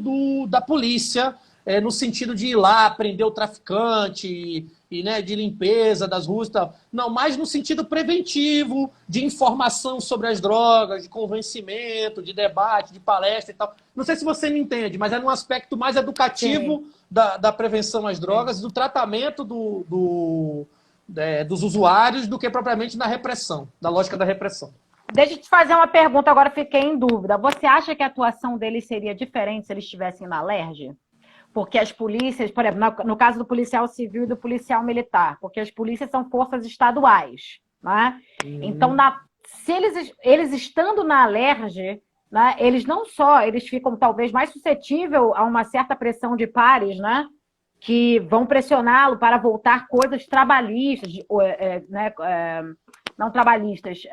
C: da polícia, no sentido de ir lá prender o traficante e né, de limpeza das ruas e tal. Não, mas no sentido preventivo, de informação sobre as drogas, de convencimento, de debate, de palestra e tal. Não sei se você me entende, mas é num aspecto mais educativo da prevenção às drogas, do tratamento dos usuários, do que propriamente na repressão, da lógica da repressão.
A: Deixa eu te fazer uma pergunta, agora fiquei em dúvida. Você acha que a atuação deles seria diferente se eles estivessem na LERJ? Porque as polícias, por exemplo, no caso do policial civil e do policial militar, porque as polícias são forças estaduais, né? Então, se eles estando na LERJ, né, eles não só, eles ficam talvez mais suscetíveis a uma certa pressão de pares, né? Que vão pressioná-lo para voltar coisas trabalhistas, não trabalhistas,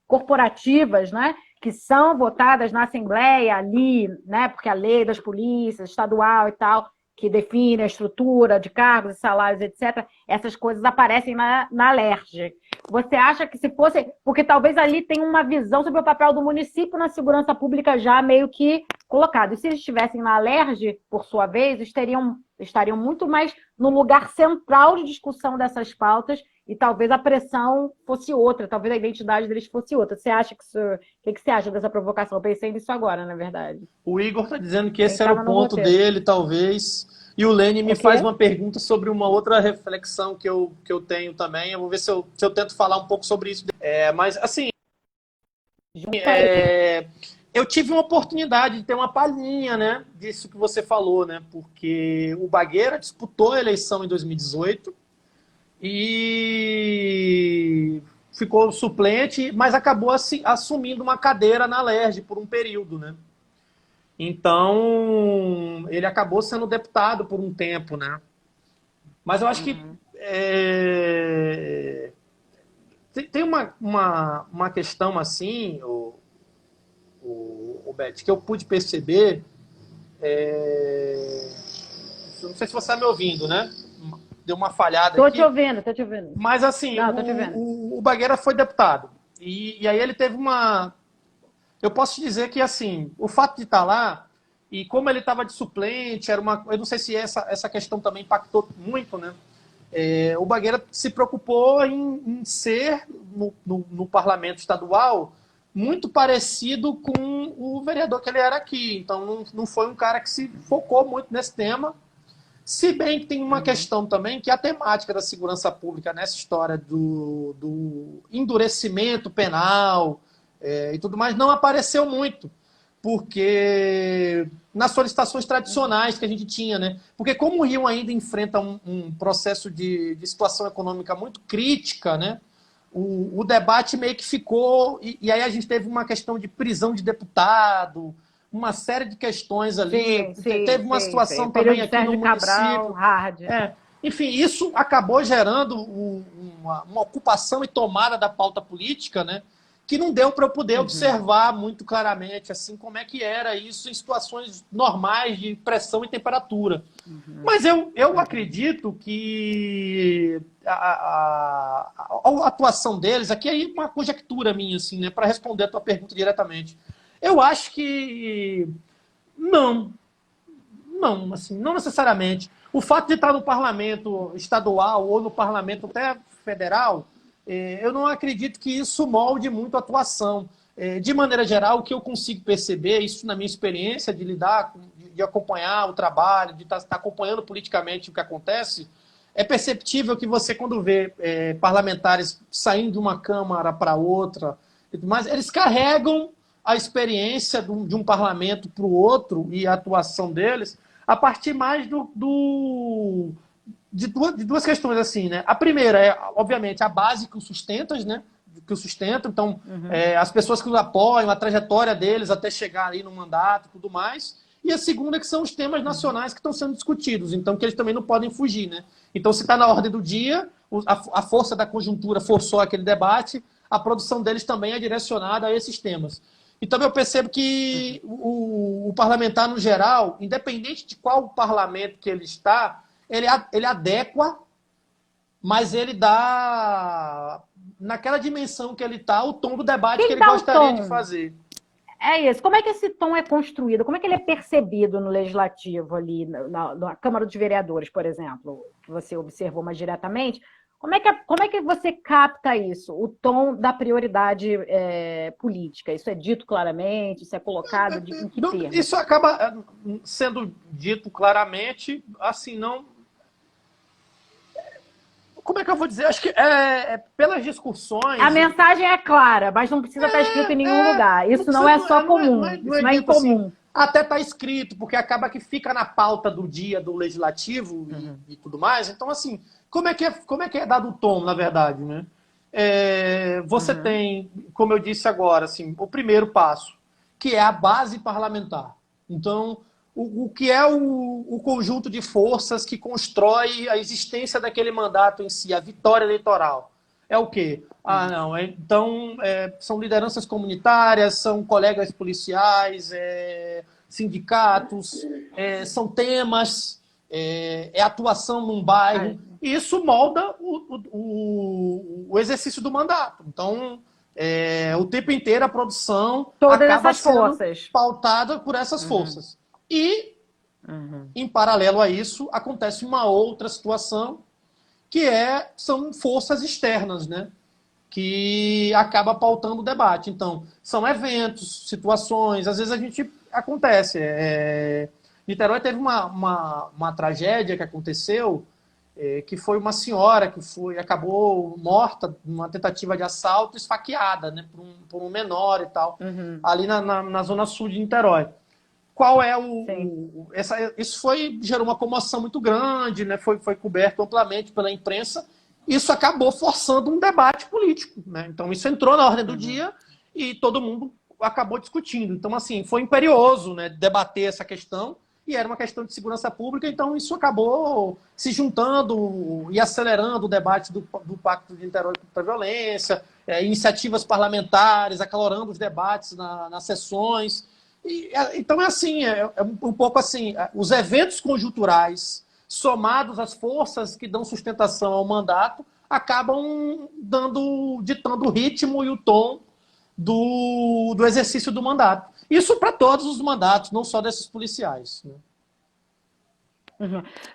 A: corporativas, né? Que são votadas na Assembleia ali, né? Porque a lei das polícias estadual e tal, que define a estrutura de cargos e salários, etc., essas coisas aparecem na LERJ. Você acha que se fosse... Porque talvez ali tem uma visão sobre o papel do município na segurança pública já meio que colocado. E se eles estivessem na LERJ, por sua vez, estariam muito mais no lugar central de discussão dessas pautas e talvez a pressão fosse outra, talvez a identidade deles fosse outra. Você acha que isso... O que você acha dessa provocação? Eu pensei nisso agora, na verdade.
C: O Igor está dizendo que esse era o ponto dele, talvez. E o Lene me faz uma pergunta sobre uma outra reflexão que eu tenho também. Eu vou ver se eu tento falar um pouco sobre isso. Mas, assim... eu tive uma oportunidade de ter uma palhinha, né, disso que você falou, né? Porque o Bagueira disputou a eleição em 2018 e ficou suplente, mas acabou assumindo uma cadeira na LERJ por um período, né? Então, ele acabou sendo deputado por um tempo, né? Mas eu acho que tem uma questão assim, o Beth, que eu pude perceber. Não sei se você está me ouvindo, né? Deu uma falhada aqui.
A: Tô te ouvindo.
C: Mas assim, o Bagueira foi deputado. E aí ele teve uma... Eu posso te dizer que, assim, o fato de estar lá, e como ele estava de suplente, eu não sei se essa questão também impactou muito, né? O Bagueira se preocupou em ser, no parlamento estadual, muito parecido com o vereador que ele era aqui. Então, não foi um cara que se focou muito nesse tema. Se bem que tem uma questão também, que é a temática da segurança pública, nessa história do endurecimento penal e tudo mais, não apareceu muito. porque nas solicitações tradicionais que a gente tinha, né? Porque como o Rio ainda enfrenta um processo de situação econômica muito crítica, né? O debate meio que ficou... E aí a gente teve uma questão de prisão de deputado, uma série de questões ali. Teve uma situação também aqui no município.
A: Hard.
C: Enfim, isso acabou gerando uma ocupação e tomada da pauta política, né? Que não deu para eu poder observar muito claramente assim como é que era isso em situações normais de pressão e temperatura. Mas eu acredito que a atuação deles, aqui é uma conjectura minha, assim, né, para responder a tua pergunta diretamente. Eu acho que não, assim, não necessariamente. O fato de estar no parlamento estadual ou no parlamento até federal, eu não acredito que isso molde muito a atuação. De maneira geral, o que eu consigo perceber, isso na minha experiência de lidar, de acompanhar o trabalho, de estar acompanhando politicamente o que acontece, é perceptível que você, quando vê parlamentares saindo de uma Câmara para outra, mas eles carregam a experiência de um parlamento para o outro e a atuação deles a partir mais de duas questões, assim, né? A primeira é, obviamente, a base que os sustenta, né? Que os sustentam, então, as pessoas que os apoiam, a trajetória deles até chegar ali no mandato e tudo mais. E a segunda é que são os temas nacionais que estão sendo discutidos, então que eles também não podem fugir, né? Então, se está na ordem do dia, a força da conjuntura forçou aquele debate, a produção deles também é direcionada a esses temas. Então, eu percebo que o parlamentar, no geral, independente de qual parlamento que ele está, ele adequa, mas ele dá, naquela dimensão que ele está, o tom do debate que ele gostaria de fazer.
A: É isso. Como é que esse tom é construído? Como é que ele é percebido no Legislativo ali, na Câmara dos Vereadores, por exemplo, que você observou mais diretamente? Como é que você capta isso, o tom da prioridade política? Isso é dito claramente? Isso é colocado em que termos?
C: Isso acaba sendo dito claramente, assim, não... Como é que eu vou dizer? Acho que pelas discussões...
A: A mensagem é clara, mas não precisa estar escrito em nenhum lugar. Isso não é só comum, isso não é incomum.
C: Assim, até está escrito, porque acaba que fica na pauta do dia do Legislativo e tudo mais. Então, assim, como é que é dado o tom, na verdade, né? Você tem, como eu disse agora, assim, o primeiro passo, que é a base parlamentar. Então, o que é o conjunto de forças que constrói a existência daquele mandato em si, a vitória eleitoral? É o quê? Então, são lideranças comunitárias, são colegas policiais, sindicatos, são temas, é atuação num bairro. E isso molda o exercício do mandato. Então, o tempo inteiro a produção acaba sendo pautada por essas forças. E, em paralelo a isso, acontece uma outra situação, que são forças externas, né? Que acaba pautando o debate. Então, são eventos, situações, às vezes acontece. Niterói teve uma tragédia que aconteceu, que foi uma senhora que acabou morta numa tentativa de assalto, esfaqueada, né, por um menor e tal, ali na zona sul de Niterói. Qual é isso gerou uma comoção muito grande, né? Foi coberto amplamente pela imprensa. Isso acabou forçando um debate político, né? Então, isso entrou na ordem do dia e todo mundo acabou discutindo. Então, assim, foi imperioso, né, debater essa questão, e era uma questão de segurança pública, então isso acabou se juntando e acelerando o debate do Pacto de Niterói contra a Violência, iniciativas parlamentares, acalorando os debates nas sessões. Então é assim, um pouco assim, os eventos conjunturais somados às forças que dão sustentação ao mandato acabam ditando o ritmo e o tom do exercício do mandato. Isso para todos os mandatos, não só desses policiais, né?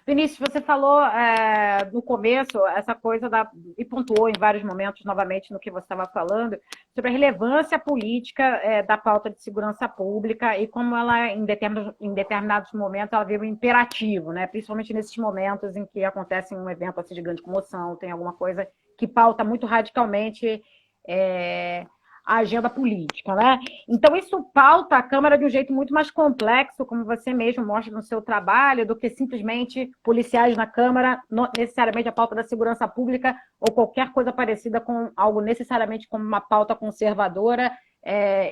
A: Vinícius, você falou no começo essa coisa e pontuou em vários momentos novamente no que você estava falando sobre a relevância política da pauta de segurança pública e como ela, em determinados momentos, ela vira um imperativo, né? Principalmente nesses momentos em que acontece um evento assim, de grande comoção, tem alguma coisa que pauta muito radicalmente a agenda política, né? Então, isso pauta a Câmara de um jeito muito mais complexo, como você mesmo mostra no seu trabalho, do que simplesmente policiais na Câmara, não necessariamente a pauta da segurança pública ou qualquer coisa parecida com algo necessariamente como uma pauta conservadora,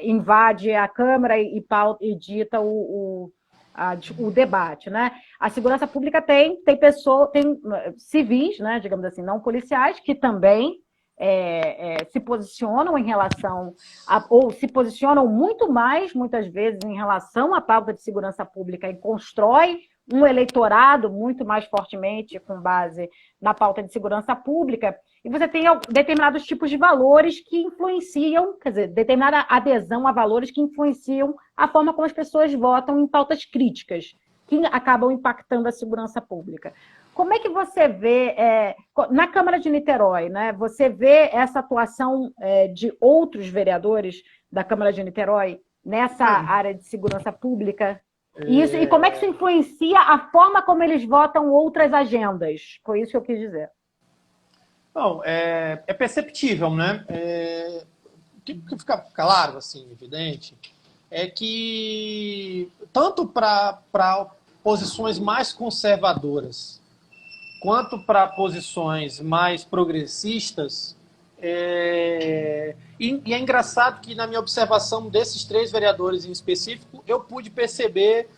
A: invade a Câmara e dita o debate, né? A segurança pública tem civis, né, digamos assim, não policiais, que também se posicionam em relação ou se posicionam muito mais, muitas vezes, em relação à pauta de segurança pública e constrói um eleitorado muito mais fortemente com base na pauta de segurança pública, e você tem determinados tipos de valores que influenciam, quer dizer, determinada adesão a valores que influenciam a forma como as pessoas votam em pautas críticas, que acabam impactando a segurança pública. Como é que você vê, na Câmara de Niterói, né, você vê essa atuação de outros vereadores da Câmara de Niterói nessa área de segurança pública? E como é que isso influencia a forma como eles votam outras agendas? Foi isso que eu quis dizer.
C: Bom, é perceptível, né? O que fica claro, assim, evidente, é que tanto para posições mais conservadoras quanto para posições mais progressistas, e é engraçado que, na minha observação desses 3 vereadores em específico, eu pude perceber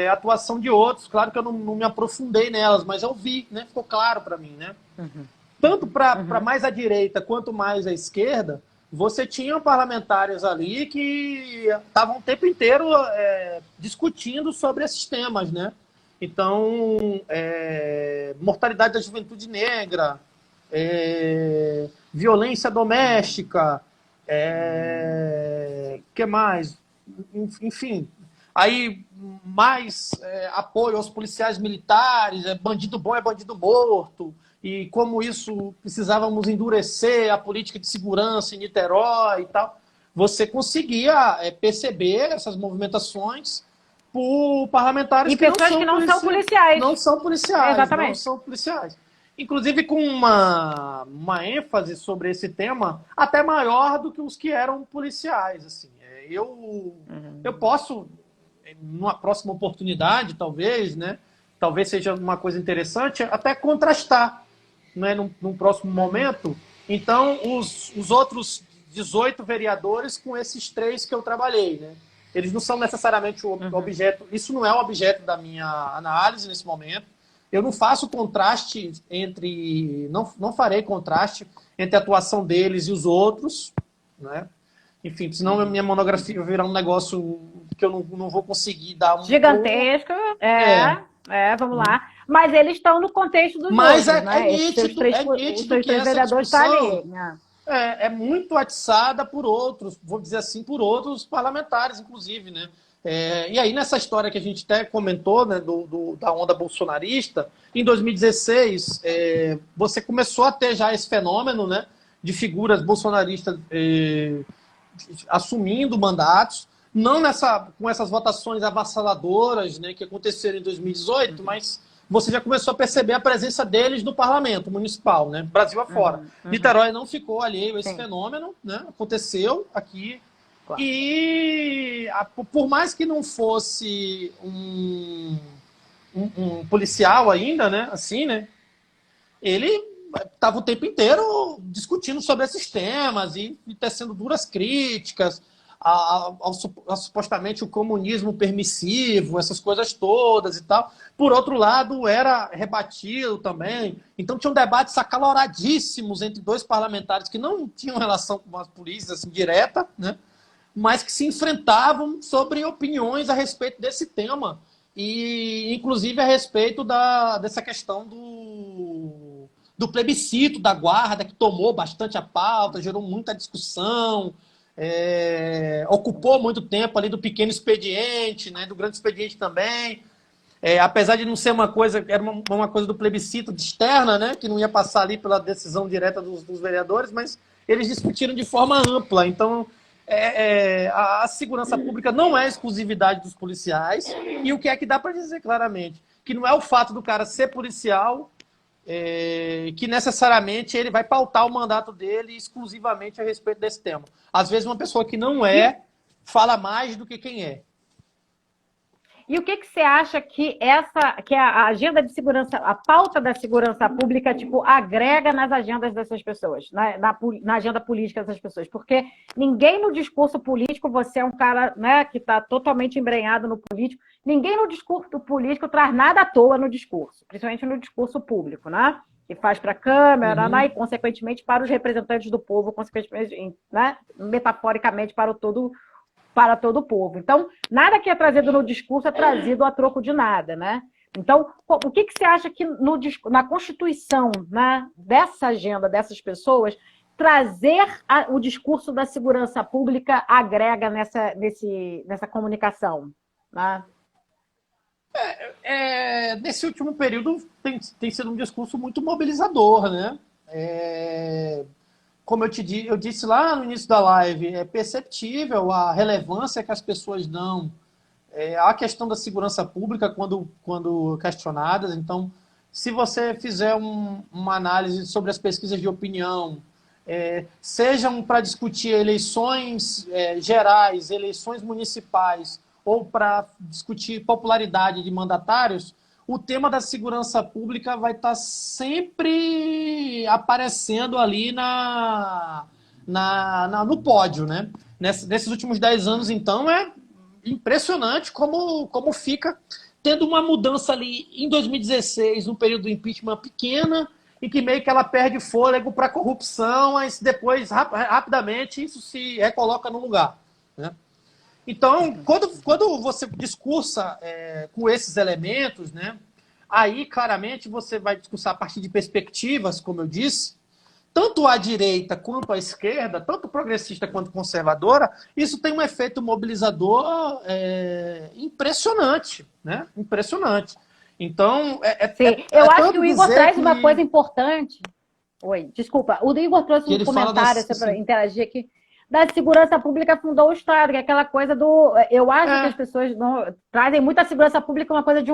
C: a atuação de outros. Claro que eu não me aprofundei nelas, mas eu vi, né? Ficou claro para mim, né?
A: Uhum.
C: Tanto para mais à direita quanto mais à esquerda, você tinha parlamentares ali que estavam o tempo inteiro discutindo sobre esses temas, né? Então, mortalidade da juventude negra, violência doméstica, que mais? Enfim, aí mais apoio aos policiais militares, bandido bom é bandido morto, e como isso precisávamos endurecer a política de segurança em Niterói e tal. Você conseguia perceber essas movimentações por parlamentares
A: que não são policiais.
C: Não são policiais.
A: Exatamente.
C: Não são policiais. Inclusive com uma ênfase sobre esse tema até maior do que os que eram policiais. Assim. Eu posso, numa próxima oportunidade, talvez, né? Talvez seja uma coisa interessante, até contrastar, né, num próximo momento. Então, os outros 18 vereadores com esses 3 que eu trabalhei, né? Eles não são necessariamente o objeto, isso não é o objeto da minha análise nesse momento. Eu não faço contraste não farei contraste entre a atuação deles e os outros, né? Enfim, senão a minha monografia vai virar um negócio que eu não vou conseguir dar um...
A: Gigantesco, vamos lá. Mas eles estão no contexto dos
C: Mas
A: outros, né?
C: É nítido que essa
A: vereadores estão ali.
C: É muito atiçada por outros, vou dizer assim, por outros parlamentares, inclusive, né? E aí, nessa história que a gente até comentou, né, da onda bolsonarista, em 2016, você começou a ter já esse fenômeno, né, de figuras bolsonaristas assumindo mandatos, não com essas votações avassaladoras, né, que aconteceram em 2018, mas você já começou a perceber a presença deles no parlamento municipal, né, Brasil afora. Niterói não ficou alheio a esse fenômeno, né, aconteceu aqui. Claro. E por mais que não fosse um policial ainda, né, assim, né, ele estava o tempo inteiro discutindo sobre esses temas e tecendo duras críticas ao supostamente o comunismo permissivo, essas coisas todas e tal. Por outro lado, era rebatido também. Então, tinham debates acaloradíssimos entre 2 parlamentares que não tinham relação com as polícias assim, direta, né? Mas que se enfrentavam sobre opiniões a respeito desse tema. E, inclusive, a respeito dessa questão do plebiscito da guarda, que tomou bastante a pauta, gerou muita discussão, ocupou muito tempo ali do pequeno expediente, né, do grande expediente também. Apesar de não ser uma coisa, era uma coisa do plebiscito externa, né, que não ia passar ali pela decisão direta dos vereadores, mas eles discutiram de forma ampla. Então, a segurança pública não é exclusividade dos policiais, e o que é que dá para dizer claramente? Que não é o fato do cara ser policial que necessariamente ele vai pautar o mandato dele exclusivamente a respeito desse tema. Às vezes uma pessoa que não fala mais do que quem é.
D: E o que você acha que a agenda de segurança, a pauta da segurança pública, tipo, agrega nas agendas dessas pessoas, na agenda política dessas pessoas? Porque ninguém no discurso político, você é um cara, né, que está totalmente embrenhado no político, ninguém no discurso político traz nada à toa no discurso, principalmente no discurso público, né? Que faz para a Câmara, né, e, consequentemente, para os representantes do povo, consequentemente, né, metaforicamente, para todo o povo. Então, nada que é trazido no discurso é trazido a troco de nada, né? Então, o que você acha que na Constituição, né, dessa agenda dessas pessoas, trazer o discurso da segurança pública agrega nessa comunicação? Né?
C: Nesse último período tem sido um discurso muito mobilizador, né? Como eu disse lá no início da live, é perceptível a relevância que as pessoas dão à questão da segurança pública quando questionadas. Então, se você fizer uma análise sobre as pesquisas de opinião, sejam para discutir eleições gerais, eleições municipais, ou para discutir popularidade de mandatários, o tema da segurança pública vai estar sempre aparecendo ali no pódio, né? Nesses últimos 10 anos, então, é impressionante como fica tendo uma mudança ali em 2016, no período do impeachment pequena, e que meio que ela perde fôlego para a corrupção, mas depois, rapidamente, isso se recoloca no lugar, né? Então, quando você discursa com esses elementos, né, aí claramente você vai discursar a partir de perspectivas, como eu disse, tanto à direita quanto à esquerda, tanto progressista quanto conservadora, isso tem um efeito mobilizador impressionante, né? Impressionante. Então,
D: eu acho que o Igor traz uma coisa importante. Oi, desculpa. O Igor trouxe um comentário para interagir aqui. Da segurança pública fundou o Estado, que é aquela coisa do... Eu acho que as pessoas trazem muita segurança pública, uma coisa de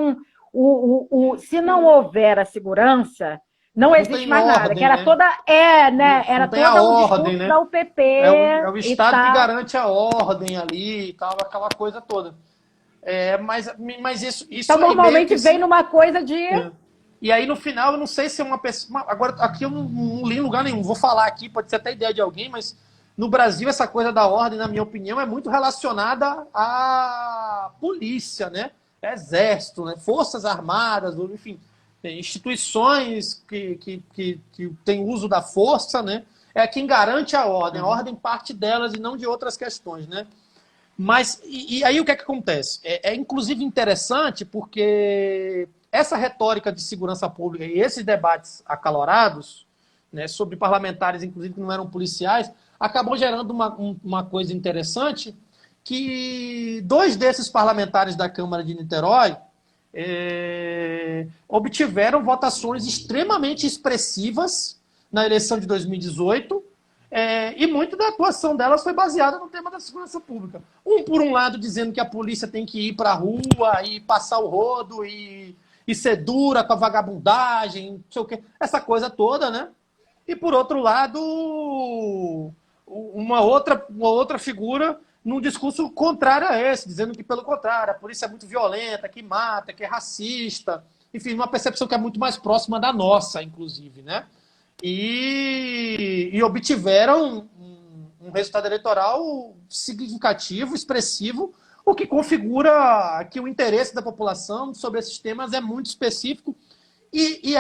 D: se não houver a segurança, não existe mais nada. Que era toda... Era toda um discurso da UPP.
C: É o Estado que garante a ordem ali e tal, aquela coisa toda. Mas isso
D: então, normalmente vem numa coisa de...
C: E aí, no final, eu não sei se é uma pessoa... Agora, aqui eu não li em lugar nenhum. Vou falar aqui, pode ser até ideia de alguém, mas... No Brasil, essa coisa da ordem, na minha opinião, é muito relacionada à polícia, né? Exército, né? Forças armadas, enfim, instituições que têm uso da força, né? É quem garante a ordem. A ordem parte delas e não de outras questões, né? Mas, e aí o que é que acontece? Inclusive interessante porque essa retórica de segurança pública e esses debates acalorados, né, sobre parlamentares, inclusive, que não eram policiais, acabou gerando uma coisa interessante, que 2 desses parlamentares da Câmara de Niterói obtiveram votações extremamente expressivas na eleição de 2018, e muito da atuação delas foi baseada no tema da segurança pública. Por um lado, dizendo que a polícia tem que ir para a rua e passar o rodo e ser dura com a vagabundagem, não sei o quê, essa coisa toda, né? E, por outro lado, uma outra figura num discurso contrário a esse, dizendo que, pelo contrário, a polícia é muito violenta, que mata, que é racista. Enfim, uma percepção que é muito mais próxima da nossa, inclusive, né? E obtiveram um resultado eleitoral significativo, expressivo, o que configura que o interesse da população sobre esses temas é muito específico. E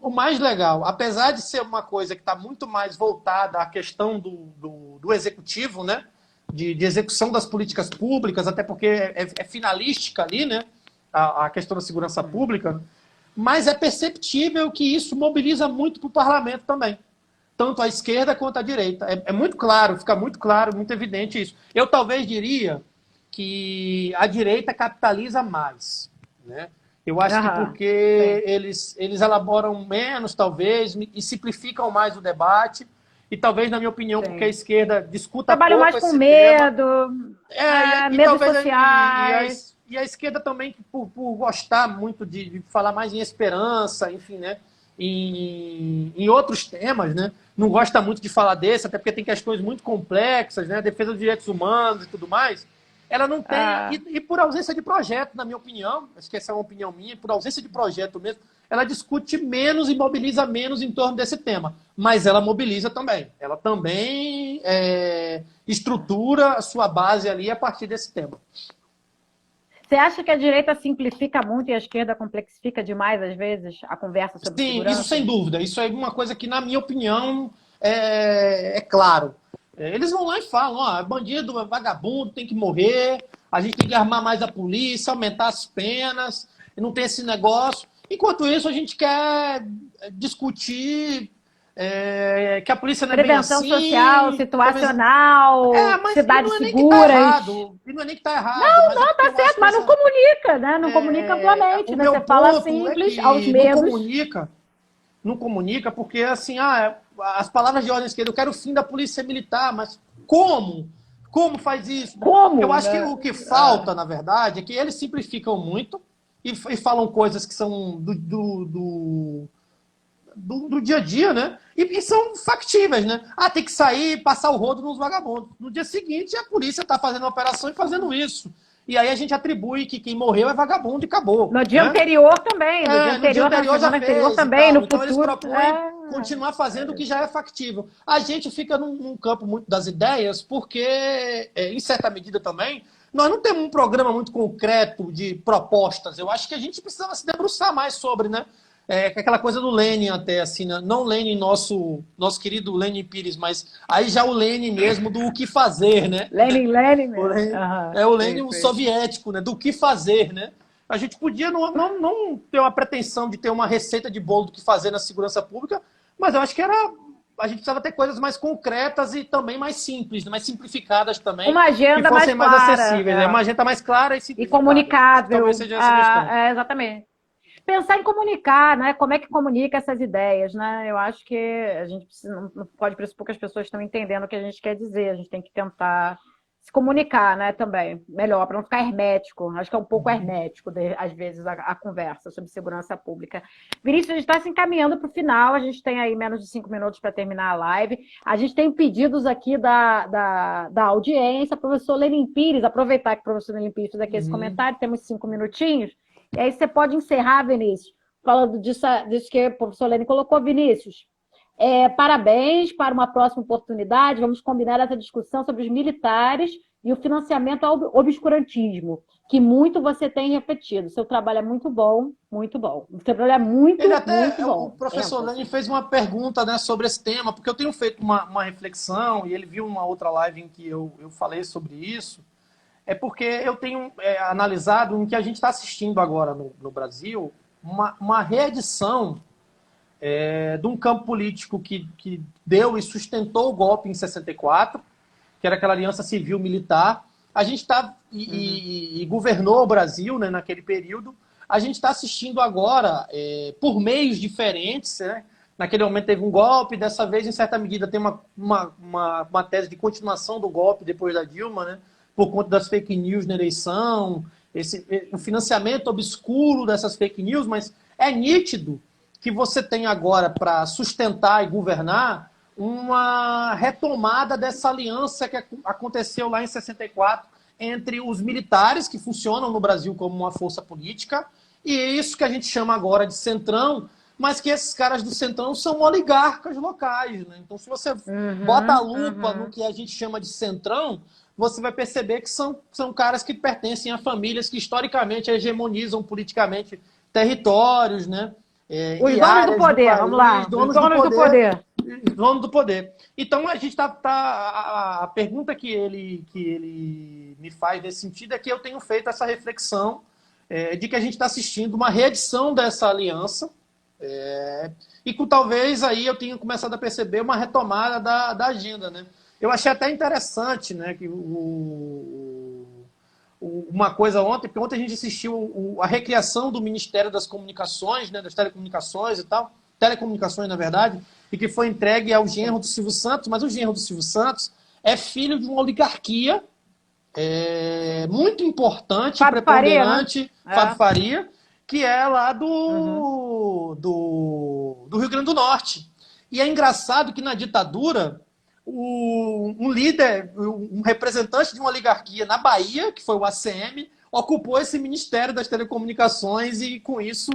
C: o mais legal, apesar de ser uma coisa que está muito mais voltada à questão do executivo, né? De execução das políticas públicas, até porque é finalística ali, né? A questão da segurança pública, mas é perceptível que isso mobiliza muito para o parlamento também, tanto a esquerda quanto a direita. É muito claro, fica muito claro, muito evidente isso. Eu talvez diria que a direita capitaliza mais, né? Eu acho que porque eles elaboram menos, talvez, e simplificam mais o debate. E talvez, na minha opinião, porque a esquerda discuta
D: trabalham
C: pouco
D: mais com
C: esse
D: medo,
C: tema.
D: medos sociais.
C: E a esquerda também, por gostar muito de falar mais em esperança, enfim, né? em outros temas, né? Não gosta muito de falar desse, até porque tem questões muito complexas, né? Defesa dos direitos humanos e tudo mais. Ela não tem, e por ausência de projeto, na minha opinião, acho que essa é uma opinião minha, por ausência de projeto mesmo, ela discute menos e mobiliza menos em torno desse tema. Mas ela mobiliza também. Ela também estrutura a sua base ali a partir desse tema.
D: Você acha que a direita simplifica muito e a esquerda complexifica demais, às vezes, a conversa sobre segurança?
C: Sim, isso sem dúvida. Isso é uma coisa que, na minha opinião, é claro. Eles vão lá e falam, ó, bandido, vagabundo, tem que morrer, a gente tem que armar mais a polícia, aumentar as penas, e não tem esse negócio. Enquanto isso, a gente quer discutir que a polícia não é
D: prevenção
C: bem assim,
D: social, situacional, cidades seguras.
C: E não é nem que está errado.
D: Não, tá certo, mas não comunica, né? Não comunica amplamente, né? Você fala simples, aos medos.
C: Não comunica porque, assim, as palavras de ordem esquerda, eu quero o fim da polícia militar, mas como? Como faz isso?
D: Como?
C: Eu acho que o que falta, na verdade, é que eles simplificam muito e falam coisas que são do dia a dia, né? E são factíveis, né? Tem que sair e passar o rodo nos vagabundos. No dia seguinte, a polícia está fazendo a operação e fazendo isso. E aí a gente atribui que quem morreu é vagabundo e acabou.
D: No dia anterior também. No dia anterior, na semana anterior também, no
C: então
D: futuro.
C: Eles propõem continuar fazendo o que já é factível. A gente fica num campo muito das ideias, porque, em certa medida também, nós não temos um programa muito concreto de propostas. Eu acho que a gente precisa se debruçar mais sobre, né? Aquela coisa do Lênin até, assim, né? Não o Lênin, nosso querido Lênin Pires, mas aí já o Lênin mesmo do o que fazer, né?
D: Lênin mesmo.
C: O Lênin soviético, né? Do que fazer, né? A gente podia não ter uma pretensão de ter uma receita de bolo do que fazer na segurança pública, mas eu acho que a gente precisava ter coisas mais concretas e também mais simples, mais simplificadas também.
D: Uma agenda
C: que fossem
D: mais
C: mais
D: clara,
C: acessíveis, né? Uma agenda mais clara e
D: comunicável.
C: Talvez seja essa questão.
D: Exatamente. Pensar em comunicar, né? Como é que comunica essas ideias, né? Eu acho que a gente não pode pressupor que as pessoas estão entendendo o que a gente quer dizer. A gente tem que tentar se comunicar, né? Também, melhor, para não ficar hermético. Acho que é um pouco hermético, às vezes, a conversa sobre segurança pública. Vinícius, a gente está se encaminhando para o final. A gente tem aí menos de 5 minutos para terminar a live. A gente tem pedidos aqui da audiência. Professor Lênin Pires, aproveitar que o professor Lênin Pires fez aqui esse comentário, temos 5 minutinhos. E aí você pode encerrar, Vinícius, falando disso que o professor Lênin colocou. Vinícius, parabéns para uma próxima oportunidade. Vamos combinar essa discussão sobre os militares e o financiamento ao obscurantismo, que muito você tem repetido. Seu trabalho é muito bom, muito bom. O seu trabalho é muito bom.
C: O professor Lênin fez uma pergunta, né, sobre esse tema, porque eu tenho feito uma reflexão, e ele viu uma outra live em que eu falei sobre isso. É porque eu tenho analisado em que a gente está assistindo agora no Brasil uma reedição de um campo político que deu e sustentou o golpe em 64, que era aquela aliança civil-militar. A gente está e governou o Brasil, né, naquele período. A gente está assistindo agora, por meios diferentes, né? Naquele momento teve um golpe, dessa vez, em certa medida, tem uma tese de continuação do golpe depois da Dilma, né? Por conta das fake news na eleição, o financiamento obscuro dessas fake news, mas é nítido que você tem agora, para sustentar e governar, uma retomada dessa aliança que aconteceu lá em 64 entre os militares, que funcionam no Brasil como uma força política, e isso que a gente chama agora de centrão, mas que esses caras do centrão são oligarcas locais, né? Então, se você bota a lupa no que a gente chama de centrão, você vai perceber que são caras que pertencem a famílias que historicamente hegemonizam politicamente territórios, né?
D: Os donos do poder, vamos lá. Os donos do poder.
C: Dono do poder. Então, a gente a pergunta que ele me faz nesse sentido é que eu tenho feito essa reflexão de que a gente está assistindo uma reedição dessa aliança e que talvez aí eu tenha começado a perceber uma retomada da agenda, né? Eu achei até interessante, né, que uma coisa ontem, porque ontem a gente assistiu a recriação do Ministério das Comunicações, né, das Telecomunicações e tal, telecomunicações, na verdade, e que foi entregue ao genro do Silvio Santos, mas o genro do Silvio Santos é filho de uma oligarquia muito importante,
D: Fábio
C: preponderante,
D: Faria, né?
C: Fábio Faria, que é lá
D: Uhum.
C: do Rio Grande do Norte. E é engraçado que na ditadura, um líder, um representante de uma oligarquia na Bahia, que foi o ACM, ocupou esse Ministério das Telecomunicações e, com isso,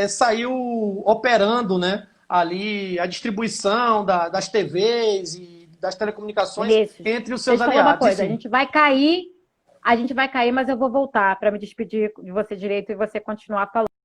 C: saiu operando, né, ali a distribuição das TVs e das telecomunicações
D: Vinícius,
C: entre os seus
D: deixa eu falar uma
C: aliados.
D: coisa.
C: Enfim,
D: A gente vai cair, mas eu vou voltar para me despedir de você direito e você continuar falando.